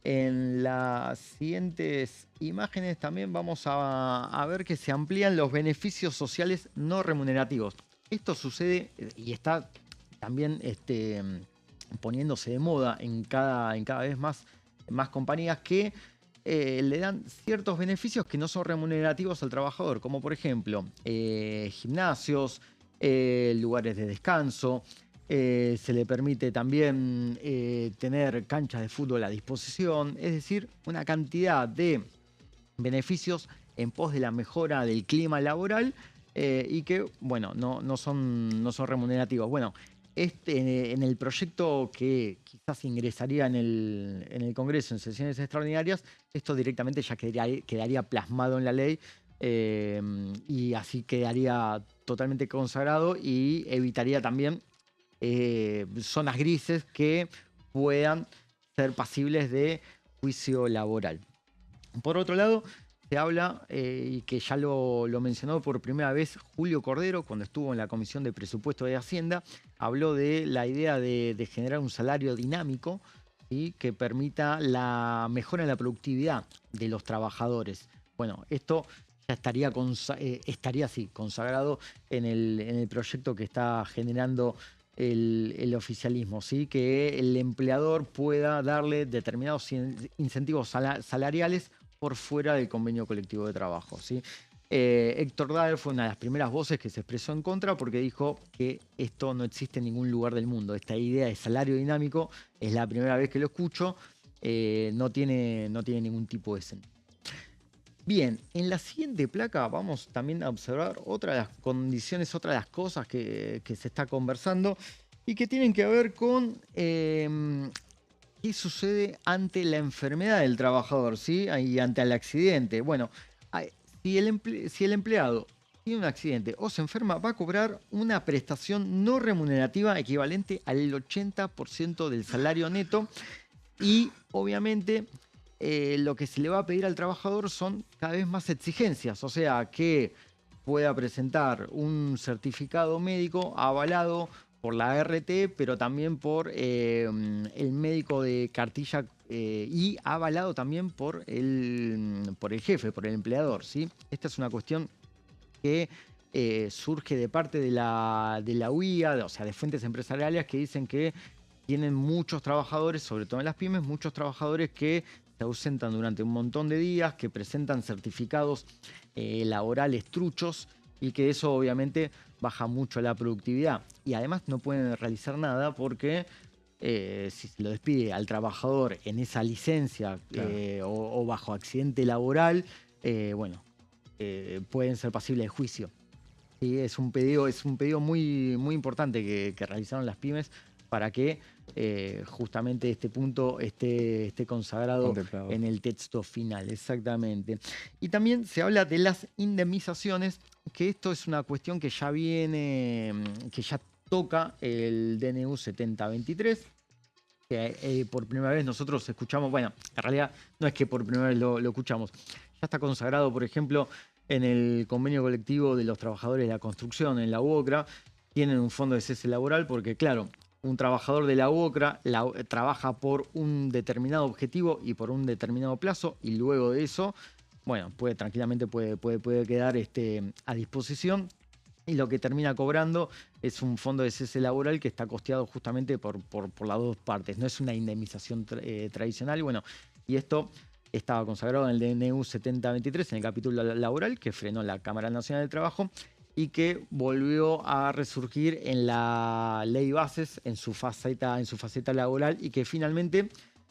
En las siguientes imágenes también vamos a ver que se amplían los beneficios sociales no remunerativos. Esto sucede y está también poniéndose de moda en cada vez más compañías que le dan ciertos beneficios que no son remunerativos al trabajador, como por ejemplo gimnasios, lugares de descanso. Se le permite también tener canchas de fútbol a disposición, es decir, una cantidad de beneficios en pos de la mejora del clima laboral y que, bueno, no son remunerativos. Bueno, en el proyecto que quizás ingresaría en el Congreso en sesiones extraordinarias, esto directamente ya quedaría plasmado en la ley y así quedaría totalmente consagrado y evitaría también zonas grises que puedan ser pasibles de juicio laboral. Por otro lado, se habla, y que ya lo mencionó por primera vez Julio Cordero cuando estuvo en la Comisión de Presupuesto de Hacienda, habló de la idea de generar un salario dinámico, ¿sí?, que permita la mejora en la productividad de los trabajadores. Bueno, esto ya estaría consagrado en el proyecto que está generando el oficialismo, ¿sí?, que el empleador pueda darle determinados incentivos salariales por fuera del convenio colectivo de trabajo, ¿sí? Héctor Daer fue una de las primeras voces que se expresó en contra porque dijo que esto no existe en ningún lugar del mundo. Esta idea de salario dinámico es la primera vez que lo escucho, no tiene ningún tipo de sentido. Bien, en la siguiente placa vamos también a observar otra de las condiciones, otra de las cosas que se está conversando y que tienen que ver con qué sucede ante la enfermedad del trabajador, ¿sí?, y ante el accidente. Bueno, si el empleado tiene un accidente o se enferma, va a cobrar una prestación no remunerativa equivalente al 80% del salario neto y obviamente lo que se le va a pedir al trabajador son cada vez más exigencias, o sea, que pueda presentar un certificado médico avalado por la ART, pero también por el médico de cartilla y avalado también por el jefe, por el empleador, ¿sí? Esta es una cuestión que surge de parte de la UIA, o sea, de fuentes empresariales que dicen que tienen muchos trabajadores, sobre todo en las pymes, muchos trabajadores que se ausentan durante un montón de días, que presentan certificados laborales truchos y que eso obviamente baja mucho la productividad. Y además no pueden realizar nada porque si se lo despide al trabajador en esa licencia, claro, o bajo accidente laboral, pueden ser pasibles de juicio. ¿Sí? Es un pedido muy, muy importante que realizaron las pymes para que justamente este punto esté consagrado en el texto final, exactamente. Y también se habla de las indemnizaciones, que esto es una cuestión que ya toca el DNU 7023, que por primera vez nosotros escuchamos, bueno, en realidad no es que por primera vez lo escuchamos, ya está consagrado, por ejemplo, en el convenio colectivo de los trabajadores de la construcción, en la UOCRA, tienen un fondo de cese laboral porque, claro, un trabajador de la UOCRA trabaja por un determinado objetivo y por un determinado plazo y luego de eso, bueno, tranquilamente puede quedar a disposición y lo que termina cobrando es un fondo de cese laboral que está costeado justamente por las dos partes, no es una indemnización tradicional. Bueno, y esto estaba consagrado en el DNU 7023, en el capítulo laboral que frenó la Cámara Nacional del Trabajo y que volvió a resurgir en la ley bases en su faceta laboral y que finalmente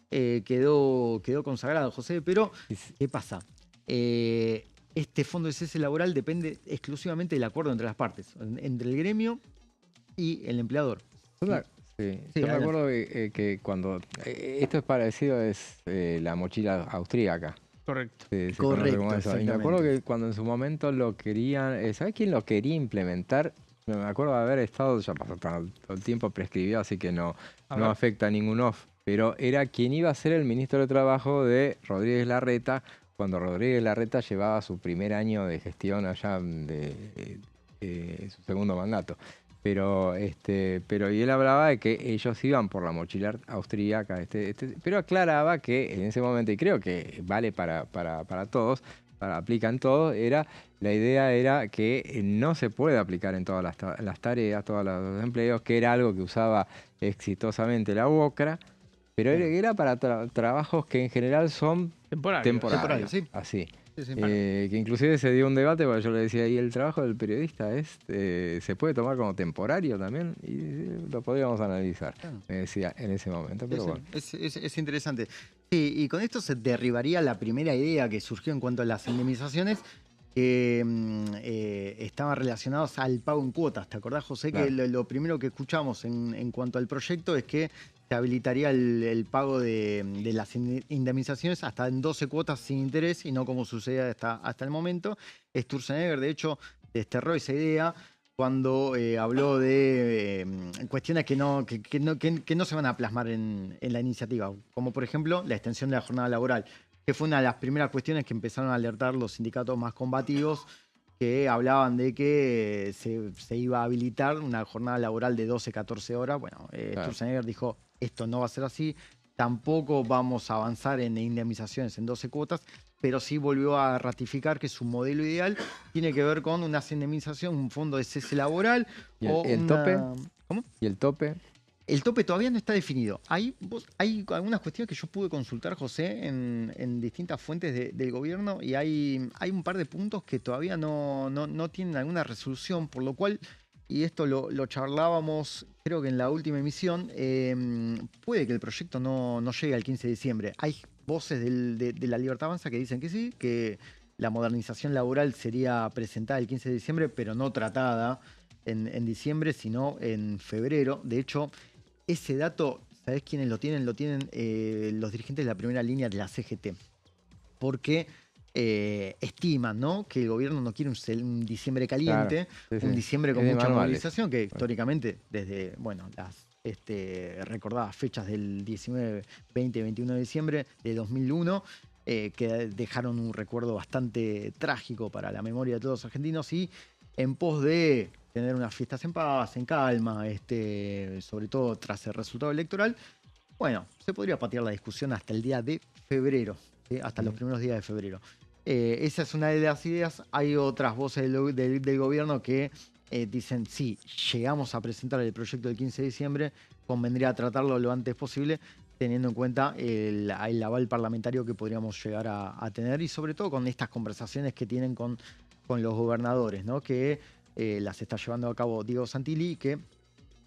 quedó consagrado, José. Pero, ¿qué pasa? Este fondo de cese laboral depende exclusivamente del acuerdo entre las partes, entre el gremio y el empleador. Sí, yo me acuerdo que cuando... esto es parecido, es la mochila austríaca. Correcto. Se Correcto, conoce como eso. Y me acuerdo que cuando en su momento lo querían... ¿Sabes quién lo quería implementar? me acuerdo de haber estado, ya pasó todo el tiempo prescribido, así que no A ver. afecta a ningún off, pero era quien iba a ser el ministro de Trabajo de Rodríguez Larreta, cuando Rodríguez Larreta llevaba su primer año de gestión allá de su segundo mandato. Pero y él hablaba de que ellos iban por la mochila austríaca, pero aclaraba que en ese momento, y creo que vale para todos, aplican todos, la idea era que no se puede aplicar en todas las tareas, todos los empleos, que era algo que usaba exitosamente la UOCRA, pero era para trabajos que en general son temporarios, sí. así. Sí, sí. Que inclusive se dio un debate, porque yo le decía, ¿y el trabajo del periodista se puede tomar como temporario también? Y lo podríamos analizar, me decía en ese momento, pero bueno. Es interesante. Sí, y con esto se derribaría la primera idea que surgió en cuanto a las indemnizaciones, que estaban relacionados al pago en cuotas. ¿Te acordás, José? Claro. Que lo primero que escuchamos en cuanto al proyecto es que se habilitaría el pago de las indemnizaciones hasta en 12 cuotas sin interés y no como sucede hasta el momento. Sturzenegger, de hecho, desterró esa idea cuando habló de cuestiones que no se van a plasmar en la iniciativa, como por ejemplo la extensión de la jornada laboral, que fue una de las primeras cuestiones que empezaron a alertar los sindicatos más combativos, que hablaban de que se iba a habilitar una jornada laboral de 12-14 horas. Bueno, Sturzenegger dijo, esto no va a ser así, tampoco vamos a avanzar en indemnizaciones en 12 cuotas, pero sí volvió a ratificar que su modelo ideal tiene que ver con una indemnización, un fondo de cese laboral. ¿Y el tope? ¿Cómo? ¿Y el tope? El tope todavía no está definido. Hay algunas cuestiones que yo pude consultar, José, en distintas fuentes del gobierno, y hay un par de puntos que todavía no tienen alguna resolución, por lo cual, y esto lo charlábamos creo que en la última emisión, puede que el proyecto no llegue al 15 de diciembre. Hay voces de la Libertad Avanza que dicen que sí, que la modernización laboral sería presentada el 15 de diciembre, pero no tratada en diciembre, sino en febrero. De hecho, ese dato, ¿sabés quiénes lo tienen? Lo tienen los dirigentes de la primera línea de la CGT. Porque estiman, ¿no?, que el gobierno no quiere un diciembre caliente, claro, sí, un sí. diciembre con mucha manuales. movilización, que históricamente, desde las recordadas fechas del 19, 20, 21 de diciembre de 2001, que dejaron un recuerdo bastante trágico para la memoria de todos los argentinos, y en pos de tener unas fiestas en paz, en calma, sobre todo tras el resultado electoral, bueno, se podría patear la discusión hasta el día de febrero, ¿sí? Hasta los primeros días de febrero. Esa es una de las ideas. Hay otras voces del gobierno que dicen, sí, llegamos a presentar el proyecto del 15 de diciembre, convendría tratarlo lo antes posible, teniendo en cuenta el aval parlamentario que podríamos llegar a tener, y sobre todo con estas conversaciones que tienen con los gobernadores, ¿no?, que las está llevando a cabo Diego Santilli, y que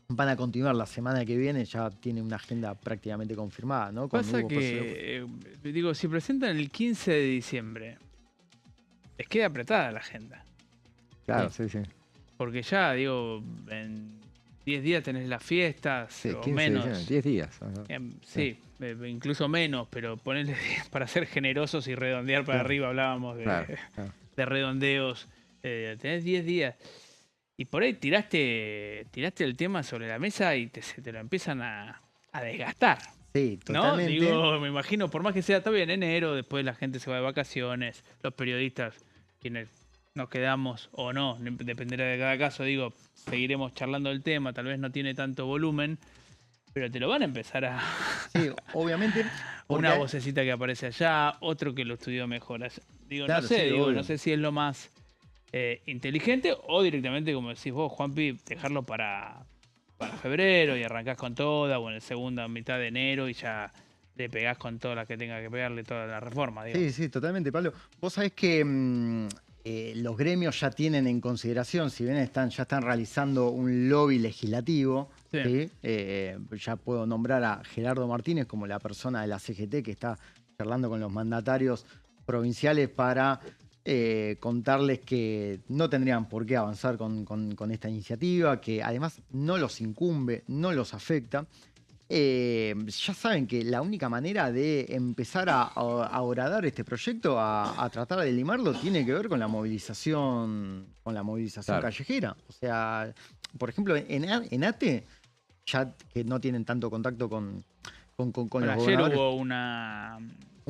van a continuar la semana que viene. Ya tiene una agenda prácticamente confirmada, ¿no? Con Pasa Hugo que, digo, si presentan el 15 de diciembre, les queda apretada la agenda. Claro, sí. Porque ya, digo, en 10 días tenés las fiestas, Sí, o 15 menos. de diciembre, 10 días. Sí, incluso menos, pero ponerle para ser generosos y redondear para arriba, hablábamos Claro. de redondeos. Tenés 10 días. Y por ahí tiraste el tema sobre la mesa y se te lo empiezan a desgastar. Sí, ¿No? totalmente. Digo, me imagino, por más que sea, está bien, enero, después la gente se va de vacaciones, los periodistas, quienes nos quedamos o no, dependerá de cada caso, digo, seguiremos charlando del tema, tal vez no tiene tanto volumen, pero te lo van a empezar a... Sí, obviamente. Una vocecita que aparece allá, otro que lo estudió mejor allá. Digo, Claro, no sé, sí, obvio. no sé si es lo más inteligente o directamente, como decís vos, Juanpi, dejarlo para febrero y arrancás con toda, o en la segunda mitad de enero y ya le pegás con todas las que tenga que pegarle, toda la reforma, digo. Sí, totalmente, Pablo. Vos sabés que los gremios ya tienen en consideración, si bien ya están realizando un lobby legislativo, Sí. ¿sí? Ya puedo nombrar a Gerardo Martínez como la persona de la CGT que está charlando con los mandatarios provinciales para contarles que no tendrían por qué avanzar con esta iniciativa, que además no los incumbe, no los afecta. ya saben que la única manera de empezar a horadar este proyecto, a tratar de limarlo, tiene que ver con la movilización Claro. callejera. O sea, por ejemplo, en ATE, ya que no tienen tanto contacto con los Bueno, ayer gobernadores, hubo un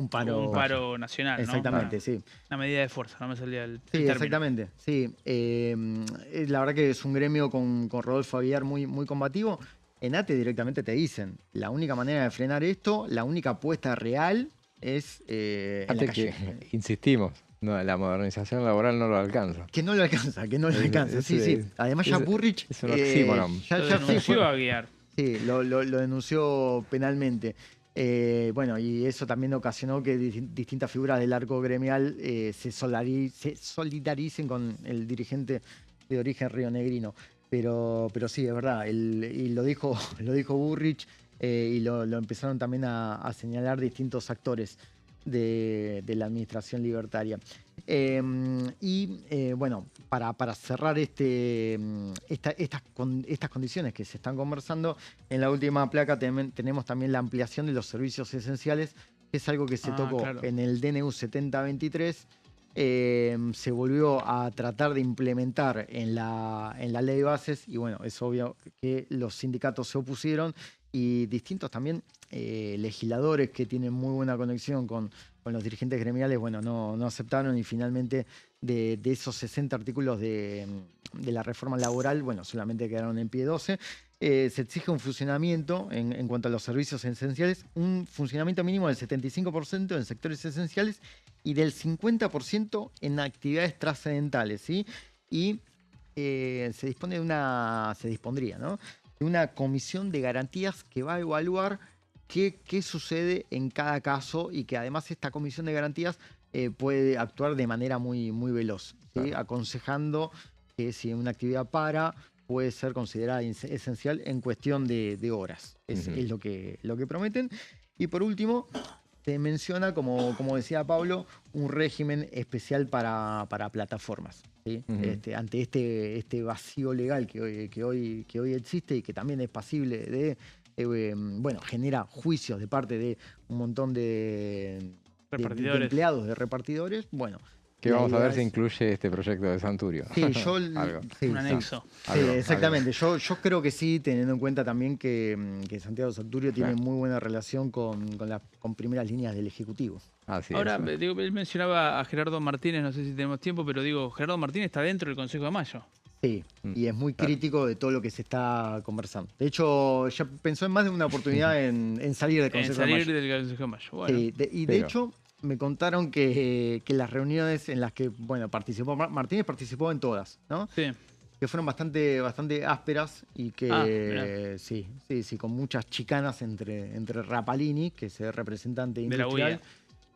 paro nacional, ¿no? Exactamente, sí. Una medida de fuerza, no me salía el Sí, término. exactamente. Sí. La verdad que es un gremio con Rodolfo Aguiar muy, muy combativo. En ATE directamente te dicen, la única manera de frenar esto, la única apuesta real es en la Fíjate calle. que insistimos, no, la modernización laboral no lo alcanza. Que no lo alcanza, que no lo Es- alcanza. es- Sí, sí. es- Además ya es- Burrich es un oxímoron. ya Lo sí denunció fue- a Guiar. Sí, lo denunció penalmente. Bueno, y eso también ocasionó que distintas figuras del arco gremial se solidaricen con el dirigente de origen rionegrino. Pero sí, es verdad, y lo dijo Burrich, y lo empezaron también a señalar distintos actores de la administración libertaria. Bueno, para cerrar estas condiciones que se están conversando, en la última placa tenemos también la ampliación de los servicios esenciales, que es algo que se tocó claro. en el DNU 7023. Se volvió a tratar de implementar en la ley de bases, y bueno, es obvio que los sindicatos se opusieron, y distintos también legisladores que tienen muy buena conexión con los dirigentes gremiales, bueno, no aceptaron, y finalmente de esos 60 artículos de la reforma laboral, bueno, solamente quedaron en pie 12. Se exige un funcionamiento en cuanto a los servicios esenciales, un funcionamiento mínimo del 75% en sectores esenciales y del 50% en actividades trascendentales, ¿sí? Y se dispondría, ¿no?, de una comisión de garantías que va a evaluar qué sucede en cada caso, y que además esta comisión de garantías puede actuar de manera muy, muy veloz, ¿sí? Claro. Aconsejando que si una actividad puede ser considerada esencial en cuestión de horas. Es lo que prometen. Y por último, se menciona, como decía Pablo, un régimen especial para plataformas, ¿sí? Ante este vacío legal que hoy existe, y que también es pasible de genera juicios de parte de un montón de Repartidores. empleados, de repartidores. Bueno, Que la vamos a idea ver si es- incluye este proyecto de Santurio. Sí, yo... Algo. sí, Un sí. anexo. Sí, Algo, exactamente. Yo creo que sí, teniendo en cuenta también que Santiago Santurio tiene Claro. muy buena relación con primeras líneas del Ejecutivo. Así Ahora, es. digo, él mencionaba a Gerardo Martínez, no sé si tenemos tiempo, pero digo, Gerardo Martínez está dentro del Consejo de Mayo. Sí, y es muy Claro. crítico de todo lo que se está conversando. De hecho, ya pensó en más de una oportunidad en salir del En Consejo de salir Mayo. del Consejo de Mayo. Bueno, Sí, de Pero- hecho, me contaron que las reuniones en las que participó, Martínez participó en todas, ¿no? sí. Que fueron bastante ásperas, y que mirá. sí, con muchas chicanas entre Rapalini, que es el representante De la industrial,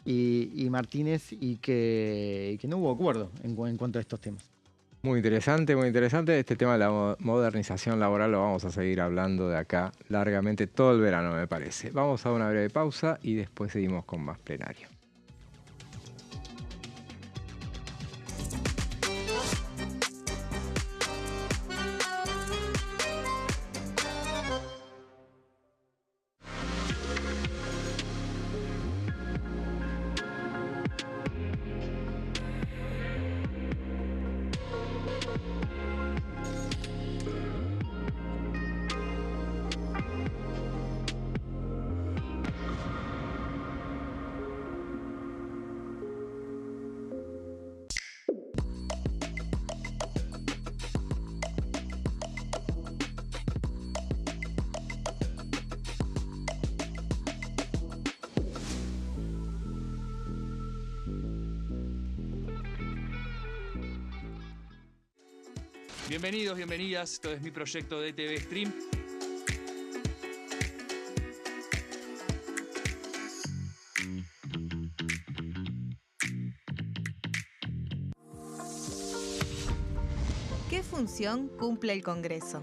y Martínez, y que no hubo acuerdo en cuanto a estos temas. Muy interesante, muy interesante. Este tema de la modernización laboral lo vamos a seguir hablando de acá largamente todo el verano, me parece. Vamos a una breve pausa y después seguimos con más plenario. Bienvenidos, bienvenidas. Esto es mi proyecto de TV Stream. ¿Qué función cumple el Congreso?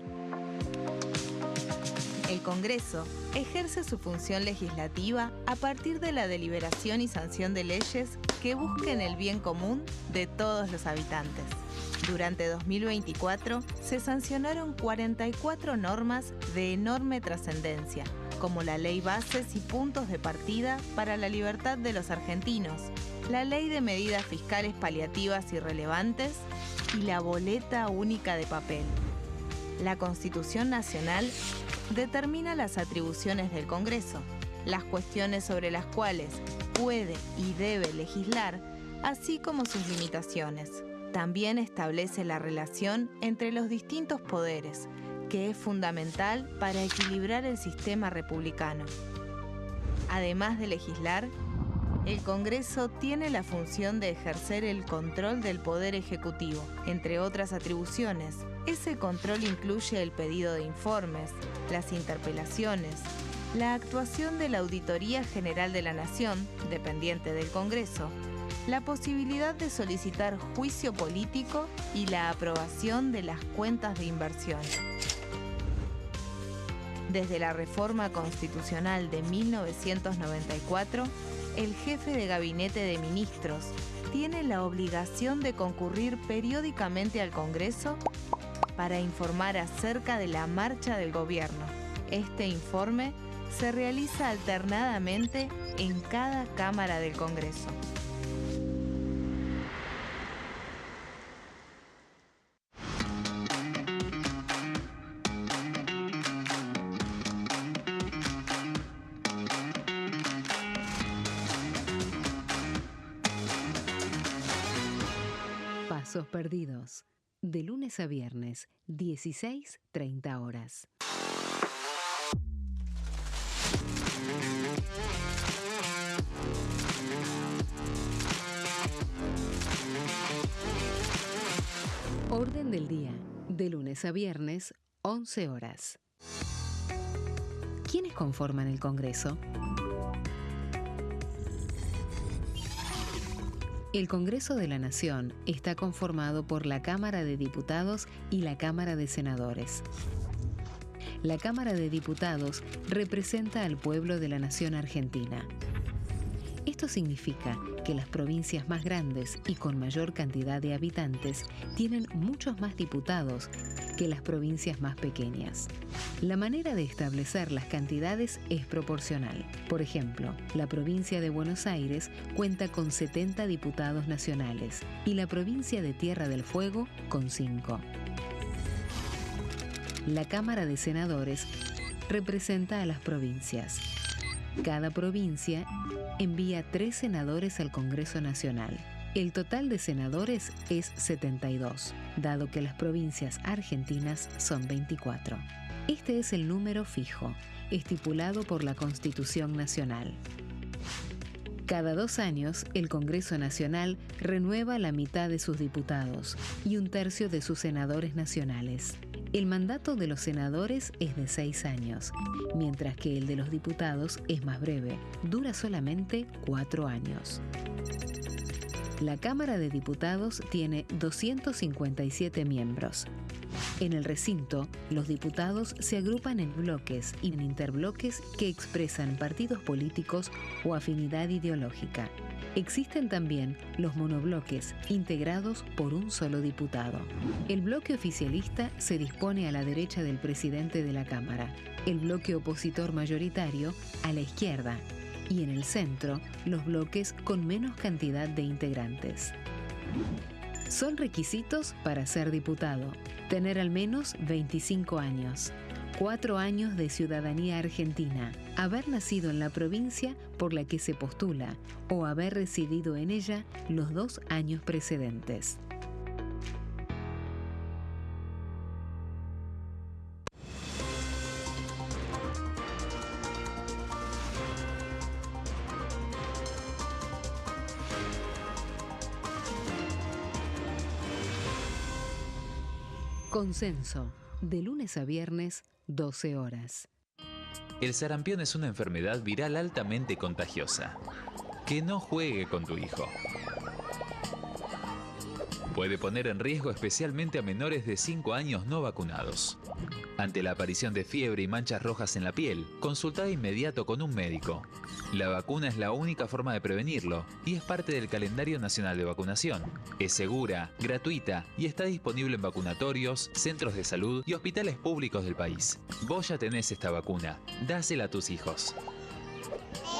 El Congreso ejerce su función legislativa a partir de la deliberación y sanción de leyes que busquen el bien común de todos los habitantes. Durante 2024 se sancionaron 44 normas de enorme trascendencia, como la Ley Bases y Puntos de Partida para la Libertad de los Argentinos, la Ley de Medidas Fiscales Paliativas y Relevantes y la Boleta Única de Papel. La Constitución Nacional determina las atribuciones del Congreso, las cuestiones sobre las cuales puede y debe legislar, así como sus limitaciones. También establece la relación entre los distintos poderes, que es fundamental para equilibrar el sistema republicano. Además de legislar, el Congreso tiene la función de ejercer el control del Poder Ejecutivo, entre otras atribuciones. Ese control incluye el pedido de informes, las interpelaciones, la actuación de la Auditoría General de la Nación, dependiente del Congreso, la posibilidad de solicitar juicio político y la aprobación de las cuentas de inversión. Desde la reforma constitucional de 1994, el jefe de gabinete de ministros tiene la obligación de concurrir periódicamente al Congreso para informar acerca de la marcha del gobierno. Este informe se realiza alternadamente en cada Cámara del Congreso. Pasos perdidos. De lunes a viernes, 16:30 horas. Orden del día. De lunes a viernes, 11 horas. ¿Quiénes conforman el Congreso? El Congreso de la Nación está conformado por la Cámara de Diputados y la Cámara de Senadores. La Cámara de Diputados representa al pueblo de la nación argentina. Esto significa que las provincias más grandes y con mayor cantidad de habitantes tienen muchos más diputados que las provincias más pequeñas. La manera de establecer las cantidades es proporcional. Por ejemplo, la provincia de Buenos Aires cuenta con 70 diputados nacionales y la provincia de Tierra del Fuego con 5. La Cámara de Senadores representa a las provincias. Cada provincia envía 3 senadores al Congreso Nacional. El total de senadores es 72, dado que las provincias argentinas son 24. Este es el número fijo, estipulado por la Constitución Nacional. Cada 2 años, el Congreso Nacional renueva la mitad de sus diputados y 1/3 de sus senadores nacionales. El mandato de los senadores es de 6 años, mientras que el de los diputados es más breve, dura solamente 4 años. La Cámara de Diputados tiene 257 miembros. En el recinto, los diputados se agrupan en bloques y en interbloques que expresan partidos políticos o afinidad ideológica. Existen también los monobloques, integrados por un solo diputado. El bloque oficialista se dispone a la derecha del presidente de la Cámara, el bloque opositor mayoritario a la izquierda, y en el centro, los bloques con menos cantidad de integrantes. Son requisitos para ser diputado: tener al menos 25 años, 4 años de ciudadanía argentina, haber nacido en la provincia por la que se postula o haber residido en ella los 2 años precedentes. Consenso, de lunes a viernes, 12 horas. El sarampión es una enfermedad viral altamente contagiosa. Que no juegue con tu hijo. Puede poner en riesgo especialmente a menores de 5 años no vacunados. Ante la aparición de fiebre y manchas rojas en la piel, consulta de inmediato con un médico. La vacuna es la única forma de prevenirlo y es parte del calendario nacional de vacunación. Es segura, gratuita y está disponible en vacunatorios, centros de salud y hospitales públicos del país. Vos ya tenés esta vacuna. Dásela a tus hijos.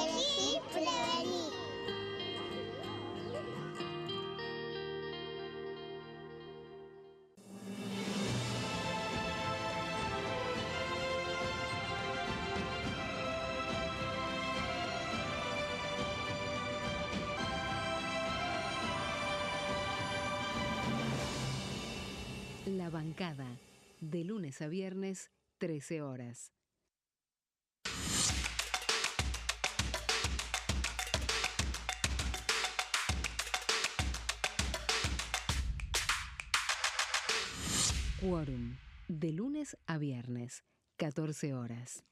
Elegí prevenir. La bancada, de lunes a viernes, 13 horas. Quórum, de lunes a viernes, 14 horas.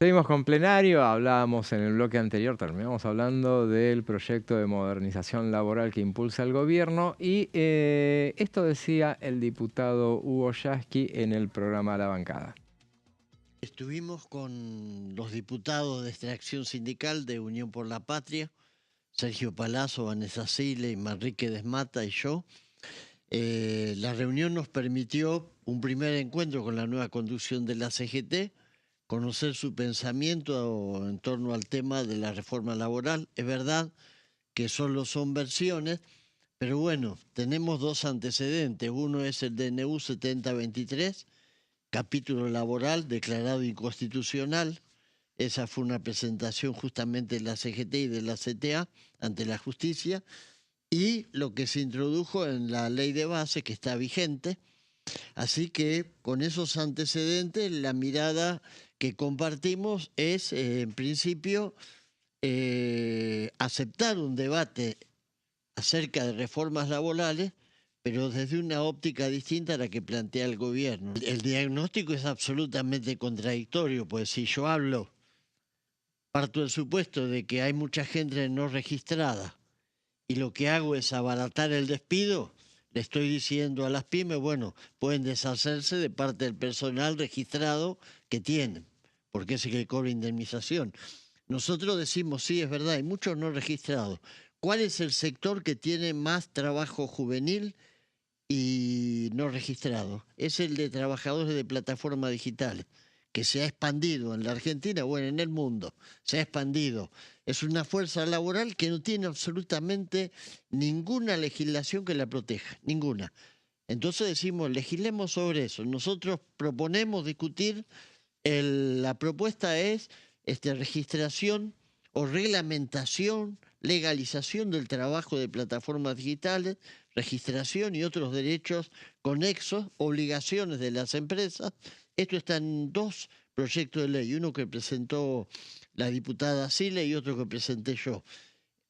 Seguimos con plenario, hablábamos en el bloque anterior, terminamos hablando del proyecto de modernización laboral que impulsa el gobierno y esto decía el diputado Hugo Yasky en el programa La Bancada. Estuvimos con los diputados de extracción sindical de Unión por la Patria, Sergio Palazzo, Vanessa Sile, Manrique Desmata y yo. La reunión nos permitió un primer encuentro con la nueva conducción de la CGT, conocer su pensamiento en torno al tema de la reforma laboral. Es verdad que solo son versiones, pero bueno, tenemos dos antecedentes. Uno es el DNU 7023, capítulo laboral declarado inconstitucional. Esa fue una presentación justamente de la CGT y de la CTA ante la justicia. Y lo que se introdujo en la ley de base que está vigente. Así que con esos antecedentes la mirada que compartimos es, en principio, aceptar un debate acerca de reformas laborales, pero desde una óptica distinta a la que plantea el gobierno. El diagnóstico es absolutamente contradictorio, pues si yo parto del supuesto de que hay mucha gente no registrada y lo que hago es abaratar el despido, le estoy diciendo a las pymes, bueno, pueden deshacerse de parte del personal registrado que tienen, porque es el que cobra indemnización. Nosotros decimos, sí, es verdad, hay muchos no registrados. ¿Cuál es el sector que tiene más trabajo juvenil y no registrado? Es el de trabajadores de plataformas digitales, que se ha expandido en la Argentina, bueno, en el mundo, se ha expandido. Es una fuerza laboral que no tiene absolutamente ninguna legislación que la proteja, ninguna. Entonces decimos, legislemos sobre eso. Nosotros proponemos discutir, la propuesta es registración o reglamentación, legalización del trabajo de plataformas digitales, registración y otros derechos conexos, obligaciones de las empresas. Esto está en dos proyectos de ley, uno que presentó la diputada Sile y otro que presenté yo.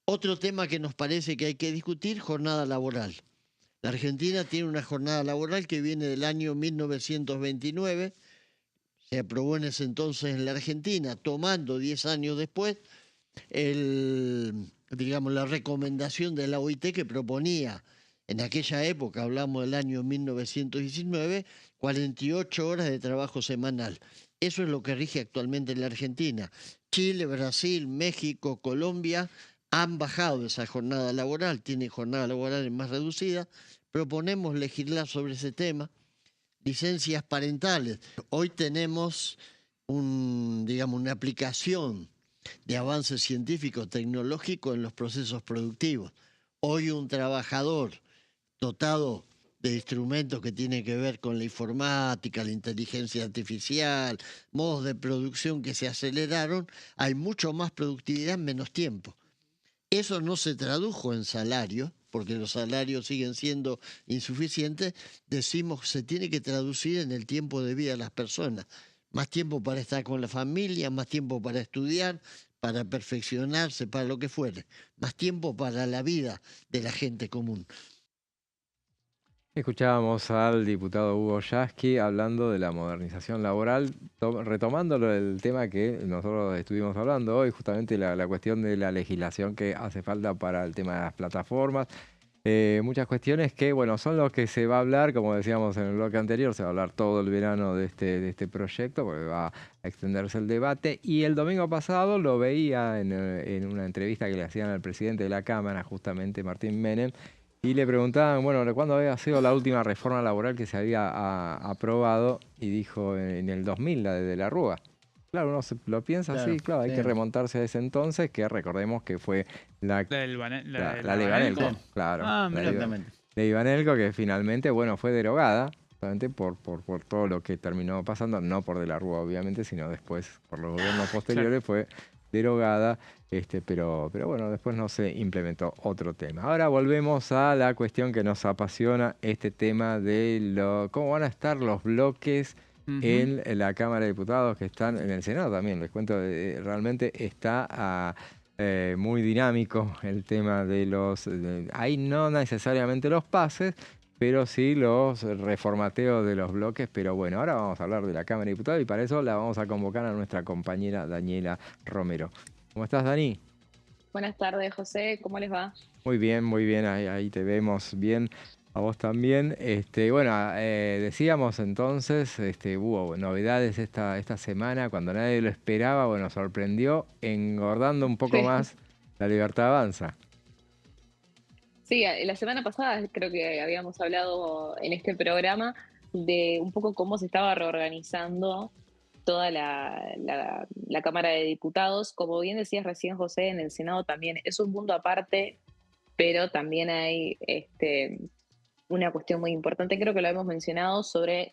Otro tema que nos parece que hay que discutir, jornada laboral. La Argentina tiene una jornada laboral que viene del año 1929, se aprobó en ese entonces en la Argentina, tomando 10 años después la recomendación de la OIT que proponía, en aquella época, hablamos del año 1919, 48 horas de trabajo semanal. Eso es lo que rige actualmente en la Argentina. Chile, Brasil, México, Colombia han bajado esa jornada laboral, tienen jornadas laborales más reducidas. Proponemos legislar sobre ese tema. Licencias parentales. Hoy tenemos una aplicación de avance científico tecnológico en los procesos productivos. Hoy un trabajador dotado de instrumentos que tienen que ver con la informática, la inteligencia artificial, modos de producción que se aceleraron, hay mucho más productividad en menos tiempo. Eso no se tradujo en salario, porque los salarios siguen siendo insuficientes, decimos se tiene que traducir en el tiempo de vida de las personas. Más tiempo para estar con la familia, más tiempo para estudiar, para perfeccionarse, para lo que fuere. Más tiempo para la vida de la gente común. Escuchábamos al diputado Hugo Yasky hablando de la modernización laboral, retomando el tema que nosotros estuvimos hablando hoy, justamente la cuestión de la legislación que hace falta para el tema de las plataformas. Muchas cuestiones que, bueno, son los que se va a hablar, como decíamos en el bloque anterior, se va a hablar todo el verano de este proyecto, porque va a extenderse el debate. Y el domingo pasado lo veía en una entrevista que le hacían al presidente de la Cámara, justamente Martín Menem, y le preguntaban, bueno, ¿cuándo había sido la última reforma laboral que se había aprobado? Y dijo en el 2000, la de la Rúa. Claro, uno lo piensa así, claro, hay que remontarse a ese entonces, que recordemos que fue la ley Banelco, claro. Ley Banelco, que finalmente, bueno, fue derogada, justamente por todo lo que terminó pasando, no por de la Rúa, obviamente, sino después, por los gobiernos posteriores, fue derogada, pero bueno, después no se implementó otro tema. Ahora volvemos a la cuestión que nos apasiona, este tema de cómo van a estar los bloques en la Cámara de Diputados, que están en el Senado también. Les cuento, realmente está muy dinámico el tema de ahí no necesariamente los pases, pero sí los reformateos de los bloques. Pero bueno, ahora vamos a hablar de la Cámara de Diputados y para eso la vamos a convocar a nuestra compañera Daniela Romero. ¿Cómo estás, Dani? Buenas tardes, José. ¿Cómo les va? Muy bien. Ahí te vemos bien. A vos también. Bueno, decíamos entonces, hubo novedades esta semana, cuando nadie lo esperaba, bueno, sorprendió, engordando un poco más La Libertad Avanza. Sí, la semana pasada creo que habíamos hablado en este programa de un poco cómo se estaba reorganizando toda la Cámara de Diputados. Como bien decías recién, José, en el Senado también es un mundo aparte, pero también hay una cuestión muy importante, creo que lo hemos mencionado, sobre,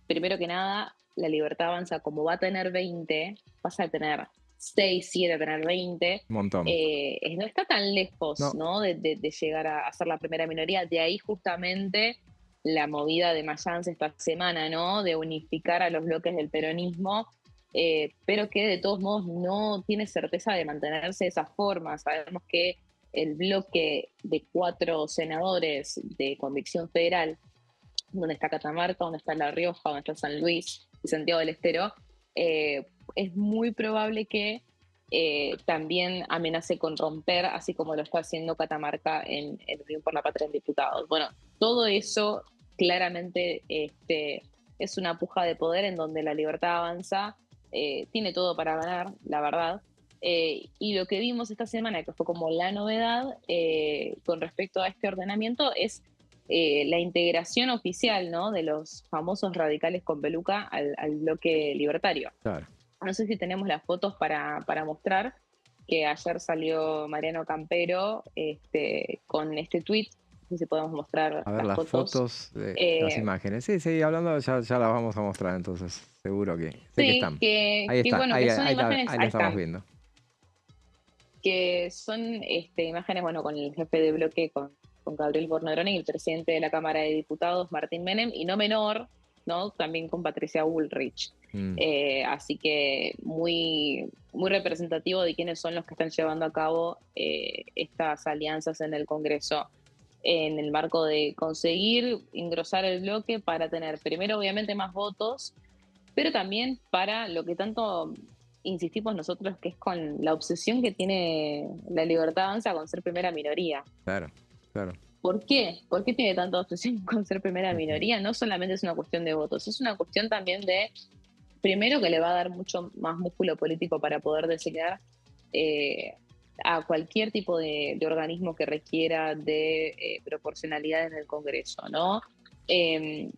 primero que nada, La Libertad Avanza, como va a tener 20, pasa a tener 6, 7, a tener 20. Un montón. No está tan lejos, ¿no? De llegar a ser la primera minoría. De ahí justamente la movida de Mayans esta semana, ¿no? De unificar a los bloques del peronismo, pero que de todos modos no tiene certeza de mantenerse de esa forma. Sabemos que el bloque de 4 senadores de convicción federal, donde está Catamarca, donde está La Rioja, donde está San Luis y Santiago del Estero, es muy probable que también amenace con romper, así como lo está haciendo Catamarca en Unión por la Patria en Diputados. Bueno, todo eso claramente es una puja de poder en donde La Libertad Avanza tiene todo para ganar, la verdad. Y lo que vimos esta semana, que fue como la novedad con respecto a este ordenamiento, es la integración oficial, ¿no? De los famosos radicales con peluca al bloque libertario. Claro. No sé si tenemos las fotos para mostrar, que ayer salió Mariano Campero con este tuit. No sé si podemos mostrar a ver, las fotos de las imágenes. Sí, hablando, ya las vamos a mostrar entonces, seguro que sé que están. Ahí están, bueno, ahí, que son ahí imágenes, la estamos viendo. Que son imágenes, bueno, con el jefe de bloque, con Gabriel Bornarone, y el presidente de la Cámara de Diputados, Martín Menem, y no menor, ¿no? También con Patricia Bullrich. Así que muy, muy representativo de quiénes son los que están llevando a cabo estas alianzas en el Congreso, en el marco de conseguir engrosar el bloque para tener, primero, obviamente, más votos, pero también para lo que tanto insistimos nosotros, que es con la obsesión que tiene La Libertad Avanza con ser primera minoría. Claro. ¿Por qué? ¿Por qué tiene tanta obsesión con ser primera minoría? No solamente es una cuestión de votos, es una cuestión también de, primero, que le va a dar mucho más músculo político para poder designar a cualquier tipo de organismo que requiera de proporcionalidad en el Congreso, ¿no?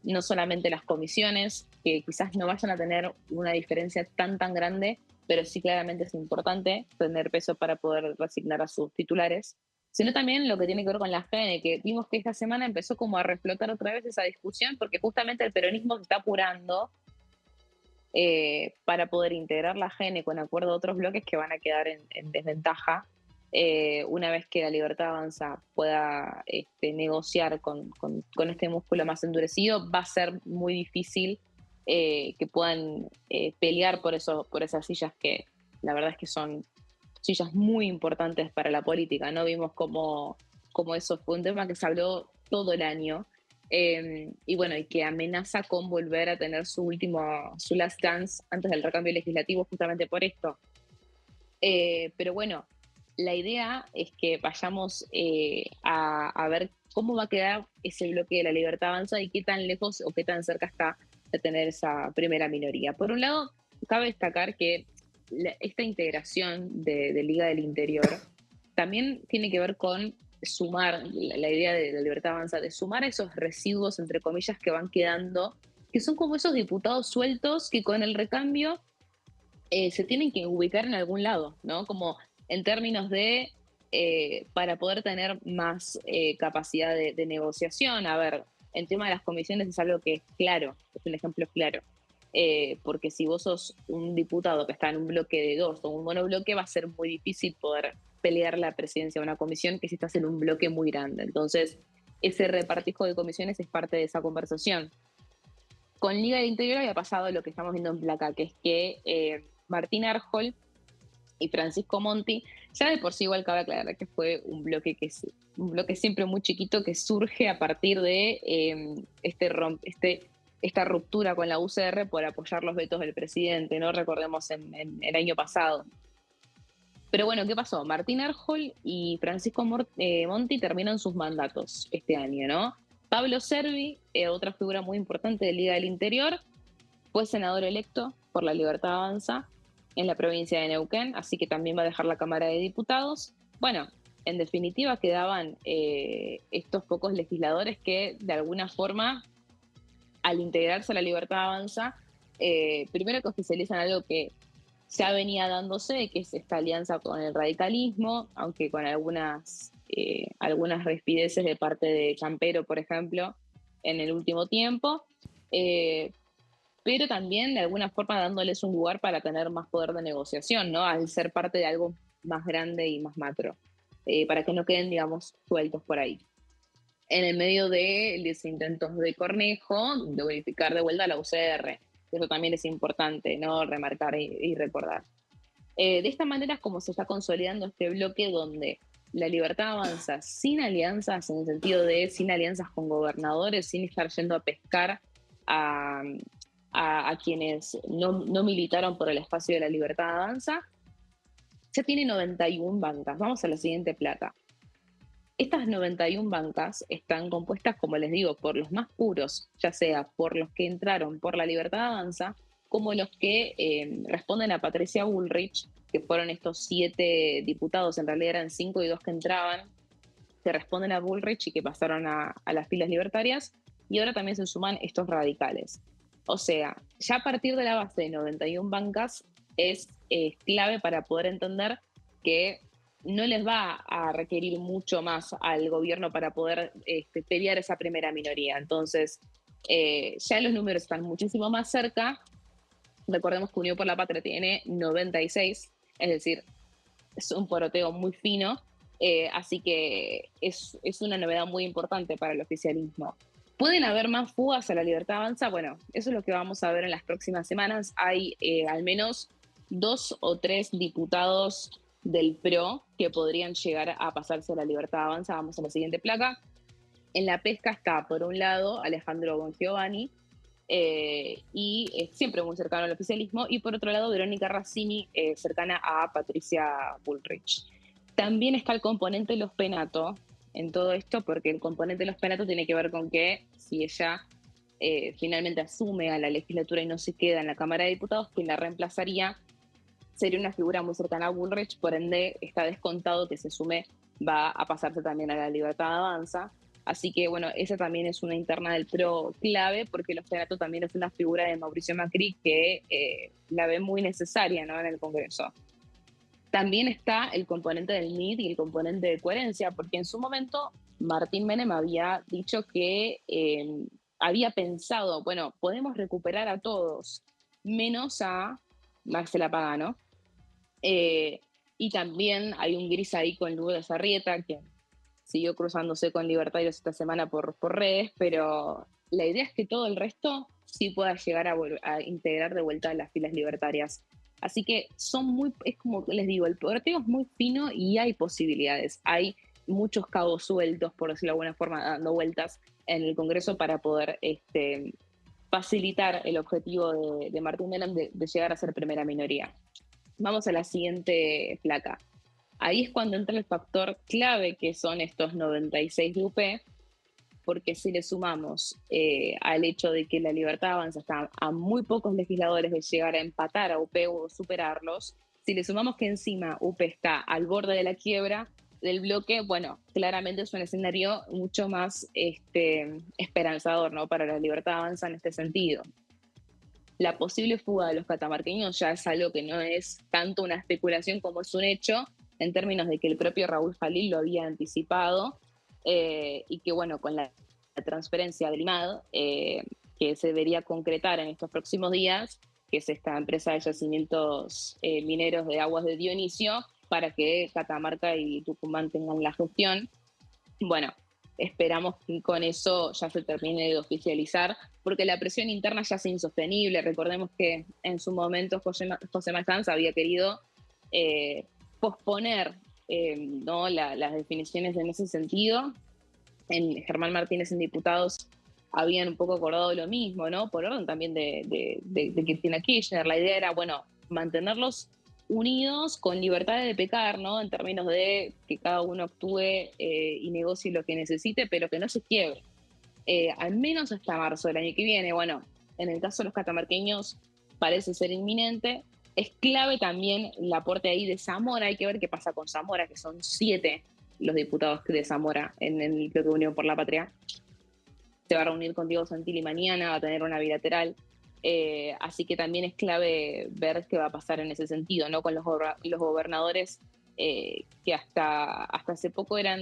No solamente las comisiones, que quizás no vayan a tener una diferencia tan grande, pero sí claramente es importante tener peso para poder resignar a sus titulares, sino también lo que tiene que ver con la GN, que vimos que esta semana empezó como a reflotar otra vez esa discusión, porque justamente el peronismo se está apurando para poder integrar la GN con acuerdo a otros bloques que van a quedar en desventaja una vez que la Libertad Avanza pueda negociar con este músculo más endurecido, va a ser muy difícil que puedan pelear por esas sillas que la verdad es que son sillas muy importantes para la política, ¿no? Vimos como eso fue un tema que se habló todo el año, y bueno, y que amenaza con volver a tener su last dance antes del recambio legislativo justamente por esto. Pero bueno, la idea es que vayamos a ver cómo va a quedar ese bloque de la Libertad Avanza y qué tan lejos o qué tan cerca está de tener esa primera minoría. Por un lado, cabe destacar que esta integración de Liga del Interior también tiene que ver con sumar, la idea de la Libertad Avanza, de sumar esos residuos, entre comillas, que van quedando, que son como esos diputados sueltos que con el recambio se tienen que ubicar en algún lado, ¿no? Como en términos de, para poder tener más capacidad de negociación. A ver, el tema de las comisiones es algo que es claro, es un ejemplo claro. Porque si vos sos un diputado que está en un bloque de 2 o un monobloque, va a ser muy difícil poder pelear la presidencia de una comisión que si estás en un bloque muy grande. Entonces, ese repartijo de comisiones es parte de esa conversación. Con Liga del Interior había pasado lo que estamos viendo en placa, que es que Martín Arjol y Francisco Monti, ya de por sí igual cabe aclarar que fue un bloque siempre muy chiquito que surge a partir de esta ruptura con la UCR por apoyar los vetos del presidente, ¿no? Recordemos en el año pasado. Pero bueno, ¿qué pasó? Martín Arjol y Francisco Monti terminan sus mandatos este año, ¿no? Pablo Servi, otra figura muy importante de Liga del Interior, fue senador electo por la Libertad Avanza en la provincia de Neuquén, así que también va a dejar la Cámara de Diputados. Bueno, en definitiva quedaban estos pocos legisladores que de alguna forma, al integrarse a la Libertad Avanza, primero que oficializan algo que ya venía dándose, que es esta alianza con el radicalismo, aunque con algunas respideces de parte de Campero, por ejemplo, en el último tiempo, pero también de alguna forma dándoles un lugar para tener más poder de negociación, ¿no? Al ser parte de algo más grande y más macro, para que no queden, digamos, sueltos por ahí. En el medio de los intentos de Cornejo de verificar de vuelta la UCR. Eso también es importante, ¿no? Remarcar y recordar. De esta manera es como se está consolidando este bloque donde la Libertad Avanza sin alianzas, en el sentido de sin alianzas con gobernadores, sin estar yendo a pescar a quienes no militaron por el espacio de la Libertad Avanza, ya tiene 91 bancas. Vamos a la siguiente placa. Estas 91 bancas están compuestas, como les digo, por los más puros, ya sea por los que entraron por la Libertad Avanza, como los que responden a Patricia Bullrich, que fueron estos 7 diputados, en realidad eran 5 y 2 que entraban, que responden a Bullrich y que pasaron a las filas libertarias, y ahora también se suman estos radicales. O sea, ya a partir de la base de 91 bancas es clave para poder entender que no les va a requerir mucho más al gobierno para poder pelear esa primera minoría. Entonces, ya los números están muchísimo más cerca. Recordemos que Unión por la Patria tiene 96, es decir, es un poroteo muy fino, así que es una novedad muy importante para el oficialismo. ¿Pueden haber más fugas a la Libertad Avanza? Bueno, eso es lo que vamos a ver en las próximas semanas. Hay al menos 2 o 3 diputados del PRO que podrían llegar a pasarse a la Libertad Avanza. Vamos a la siguiente placa. En la pesca está, por un lado, Alejandro Bongiovanni, y siempre muy cercano al oficialismo, y por otro lado, Verónica Razzini, cercana a Patricia Bullrich. También está el componente Los Penato en todo esto, porque el componente Los Penato tiene que ver con que si ella finalmente asume a la legislatura y no se queda en la Cámara de Diputados, quien la reemplazaría sería una figura muy cercana a Bullrich, por ende está descontado que se sume, va a pasarse también a la Libertad Avanza. Así que bueno, esa también es una interna del PRO clave, porque Los Penato también es una figura de Mauricio Macri que la ve muy necesaria, ¿no?, en el Congreso. También está el componente del MID y el componente de coherencia, porque en su momento Martín Menem había dicho que había pensado, bueno, podemos recuperar a todos, menos a Marcela Pagano. Y Y también hay un gris ahí con Lourdes Arrieta, que siguió cruzándose con libertarios esta semana por redes, pero la idea es que todo el resto sí pueda llegar a integrar de vuelta a las filas libertarias. Así que es como les digo, el porteo es muy fino y hay posibilidades. Hay muchos cabos sueltos, por decirlo de alguna forma, dando vueltas en el Congreso para poder facilitar el objetivo de Martín Menem de llegar a ser primera minoría. Vamos a la siguiente placa. Ahí es cuando entra el factor clave, que son estos 96 de UP, porque si le sumamos al hecho de que la Libertad Avanza está a muy pocos legisladores de llegar a empatar a UP o superarlos, si le sumamos que encima UP está al borde de la quiebra del bloque, bueno, claramente es un escenario mucho más esperanzador, ¿no?, para la Libertad Avanza en este sentido. La posible fuga de los catamarqueños ya es algo que no es tanto una especulación como es un hecho, en términos de que el propio Raúl Jalil lo había anticipado, y que, bueno, con la transferencia del IMAD, que se debería concretar en estos próximos días, que es esta empresa de yacimientos mineros de aguas de Dionisio, para que Catamarca y Tucumán tengan la gestión. Bueno, esperamos que con eso ya se termine de oficializar, porque la presión interna ya es insostenible. Recordemos que en su momento José Machanz había querido posponer ¿no?, las definiciones en ese sentido. Germán Martínez en diputados habían un poco acordado lo mismo, ¿no?, por orden también de Cristina Kirchner. La idea era, bueno, mantenerlos unidos con libertad de pecar, ¿no?, en términos de que cada uno actúe y negocie lo que necesite, pero que no se quiebre. Al menos hasta marzo del año que viene. Bueno, en el caso de los catamarqueños parece ser inminente. Es clave también el aporte ahí de Zamora. Hay que ver qué pasa con Zamora, que son 7 los diputados de Zamora en el bloque Unión por la Patria. Se va a reunir con Diego Santilli mañana, va a tener una bilateral. Así que también es clave ver qué va a pasar en ese sentido, ¿no?, con los gobernadores que hasta hace poco eran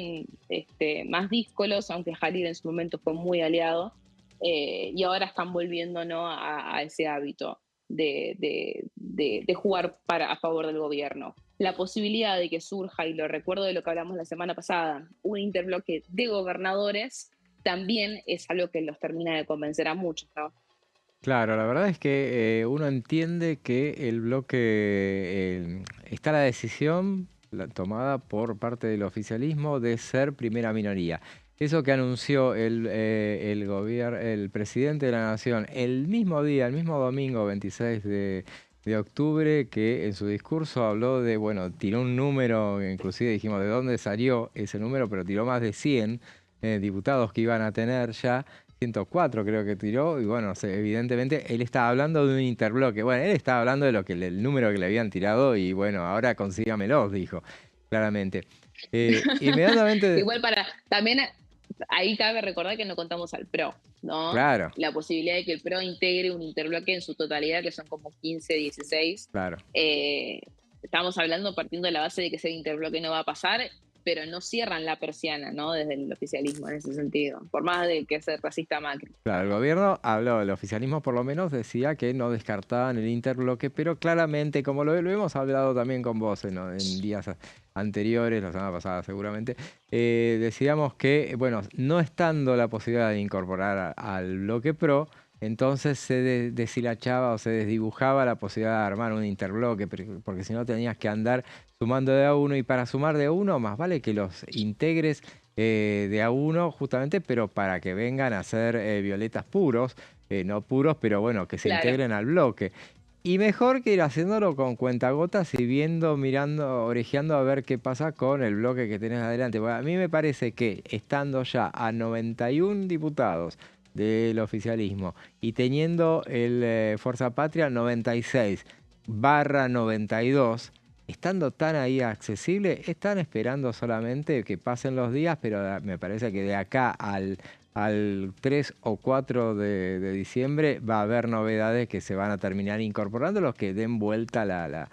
más díscolos, aunque Jalil en su momento fue muy aliado, y ahora están volviendo, ¿no?, a ese hábito de jugar a favor del gobierno. La posibilidad de que surja, y lo recuerdo de lo que hablamos la semana pasada, un interbloque de gobernadores, también es algo que los termina de convencer a muchos, ¿no? Claro, la verdad es que uno entiende que el bloque, está la decisión tomada por parte del oficialismo de ser primera minoría. Eso que anunció el presidente de la Nación el mismo día, el mismo domingo 26 de octubre, que en su discurso habló de, bueno, tiró un número, inclusive dijimos de dónde salió ese número, pero tiró más de 100 diputados que iban a tener ya. 104 creo que tiró, y bueno, evidentemente él estaba hablando de un interbloque. Bueno, él estaba hablando de el número que le habían tirado, y bueno, ahora consígamelos, dijo, claramente. Inmediatamente... Igual también ahí cabe recordar que no contamos al PRO, ¿no? Claro. La posibilidad de que el PRO integre un interbloque en su totalidad, que son como 15, 16. Claro. Estamos hablando partiendo de la base de que ese interbloque no va a pasar, pero no cierran la persiana, ¿no?, desde el oficialismo en ese sentido, por más de que sea racista Macri. Claro, el gobierno habló, el oficialismo por lo menos decía que no descartaban el interbloque, pero claramente, como lo hemos hablado también con vos en días anteriores, la semana pasada seguramente, decíamos que, bueno, no estando la posibilidad de incorporar al bloque PRO, entonces se deshilachaba o se desdibujaba la posibilidad de armar un interbloque, porque si no tenías que andar sumando de a uno, y para sumar de a uno más vale que los integres de a uno justamente, pero para que vengan a ser violetas puros, no puros, pero bueno, que se integren al bloque. Y mejor que ir haciéndolo con cuentagotas y viendo, mirando, orejeando a ver qué pasa con el bloque que tenés adelante. Porque a mí me parece que estando ya a 91 diputados del oficialismo y teniendo el Fuerza Patria 96/92, estando tan ahí accesible, están esperando solamente que pasen los días, pero me parece que de acá al 3 o 4 de diciembre va a haber novedades que se van a terminar incorporando, los que den vuelta la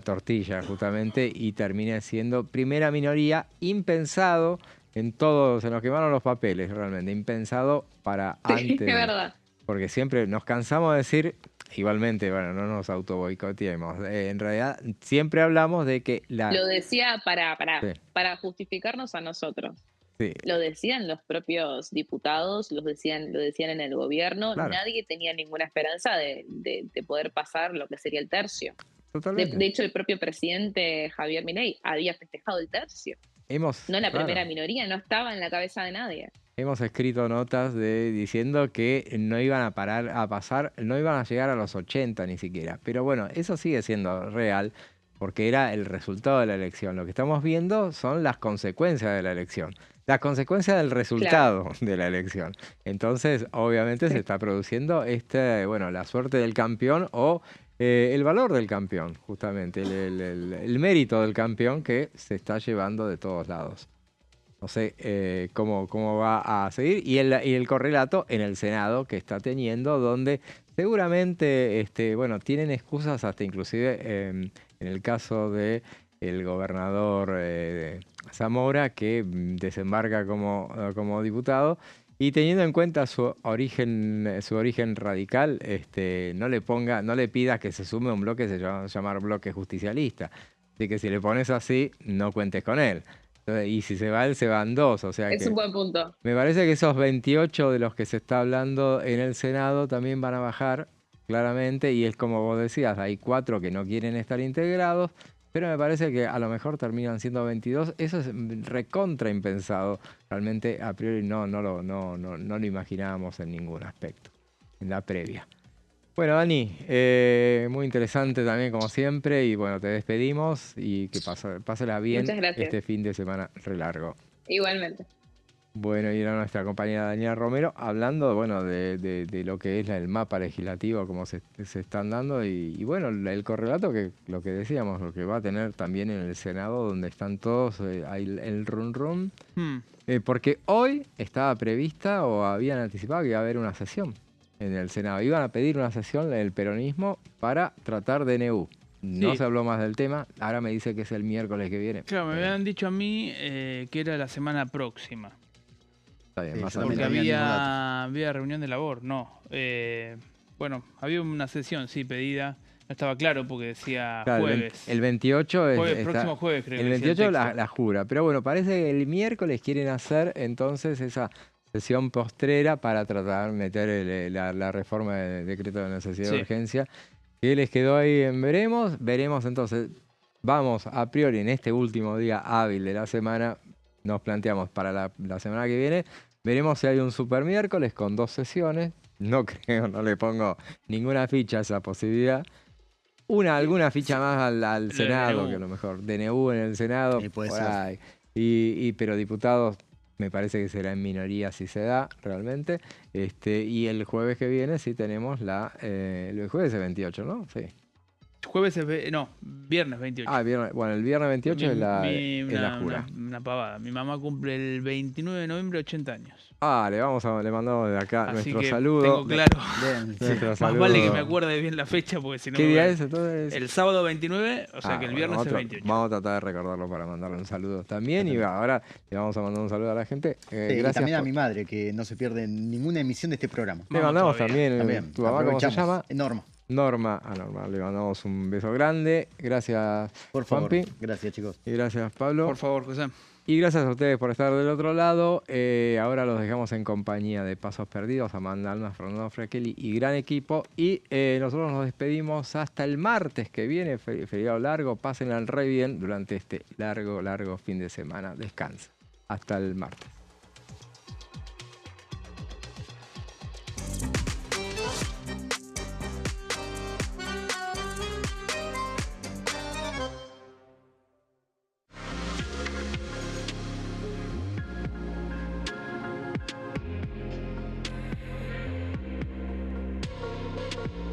tortilla justamente y termine siendo primera minoría, impensado en todos, se nos quemaron los papeles realmente, impensado para antes. Es verdad. porque siempre nos cansamos de decir, igualmente, bueno, no nos auto boicoteemos, en realidad siempre hablamos de que Lo decía Sí. para justificarnos a nosotros. Sí. Lo decían los propios diputados, lo decían en el gobierno. Claro. Nadie tenía ninguna esperanza de poder pasar lo que sería el tercio. Totalmente. De hecho, el propio presidente Javier Milei había festejado el tercio. No la primera minoría, no estaba en la cabeza de nadie. Hemos escrito notas diciendo que no iban a parar a pasar, no iban a llegar a los 80 ni siquiera. Pero bueno, eso sigue siendo real porque era el resultado de la elección. Lo que estamos viendo son las consecuencias de la elección. Las consecuencias del resultado de la elección. Entonces, obviamente se está produciendo la suerte del campeón o el valor del campeón, justamente, el mérito del campeón que se está llevando de todos lados. No sé cómo va a seguir. Y el correlato en el Senado que está teniendo, donde seguramente tienen excusas hasta inclusive en el caso de el gobernador Zamora, que desembarca como diputado. Y teniendo en cuenta su origen radical, no le pidas que se sume a un bloque que se llama llamar bloque justicialista. Así que si le pones así, no cuentes con él. Y si se va él, se van dos. O sea Es un buen punto. Me parece que esos 28 de los que se está hablando en el Senado también van a bajar claramente. Y es como vos decías, hay 4 que no quieren estar integrados. Pero me parece que a lo mejor terminan siendo 22. Eso es recontra impensado. Realmente a priori no lo imaginábamos en ningún aspecto, en la previa. Bueno, Dani, muy interesante también como siempre. Y bueno, te despedimos y que pásela bien este fin de semana re largo. Igualmente. Bueno, y era nuestra compañera Daniela Romero hablando, de lo que es el mapa legislativo, cómo se están dando y bueno, el correlato que lo que decíamos, lo que va a tener también en el Senado, donde están todos, hay el run. Porque hoy estaba prevista o habían anticipado que iba a haber una sesión en el Senado. Iban a pedir una sesión del peronismo para tratar DNU. No Sí. se habló más del tema, ahora me dice que es el miércoles que viene. Claro, me habían dicho a mí que era la semana próxima. Está bien, más Porque había reunión de labor, no. Había una sesión, sí, pedida. No estaba claro porque decía jueves. El 28 es... Próximo jueves, creo el que decía 28 texto. la jura. Pero bueno, parece que el miércoles quieren hacer entonces esa sesión postrera para tratar de meter la reforma del decreto de necesidad de urgencia. Que les quedó ahí en veremos. Veremos entonces. Vamos a priori en este último día hábil de la semana. Nos planteamos para la semana que viene. Veremos si hay un super miércoles con 2 sesiones. No creo, no le pongo ninguna ficha a esa posibilidad. Alguna ficha más al Senado, que a lo mejor DNU en el Senado, puede por ser. ahí. Pero diputados me parece que será en minoría si se da realmente. Y el jueves que viene sí tenemos el jueves es 28, ¿no? Sí. Viernes 28. El viernes 28 es la jura. Una pavada. Mi mamá cumple el 29 de noviembre 80 años. Le mandamos de acá Así nuestro que saludo. tengo claro. Nuestro saludo. Más vale que me acuerde bien la fecha porque si no... ¿Qué día es entonces? El sábado 29, o sea que el viernes es 28. Vamos a tratar de recordarlo para mandarle un saludo también. Y ahora le vamos a mandar un saludo a la gente. Gracias y también a mi madre, que no se pierde ninguna emisión de este programa. Le mandamos también. ¿Tu mamá cómo se llama? Norma. Norma, le mandamos un beso grande. Gracias, por favor. Juanpi. Gracias, chicos. Y gracias, Pablo. Por favor, José. Y gracias a ustedes por estar del otro lado. Ahora los dejamos en compañía de Pasos Perdidos, Amanda Almas, Fernando Fraquelli y gran equipo. Y nosotros nos despedimos hasta el martes que viene, feriado largo. Pásenla re bien durante este largo fin de semana. Descansa. Hasta el martes.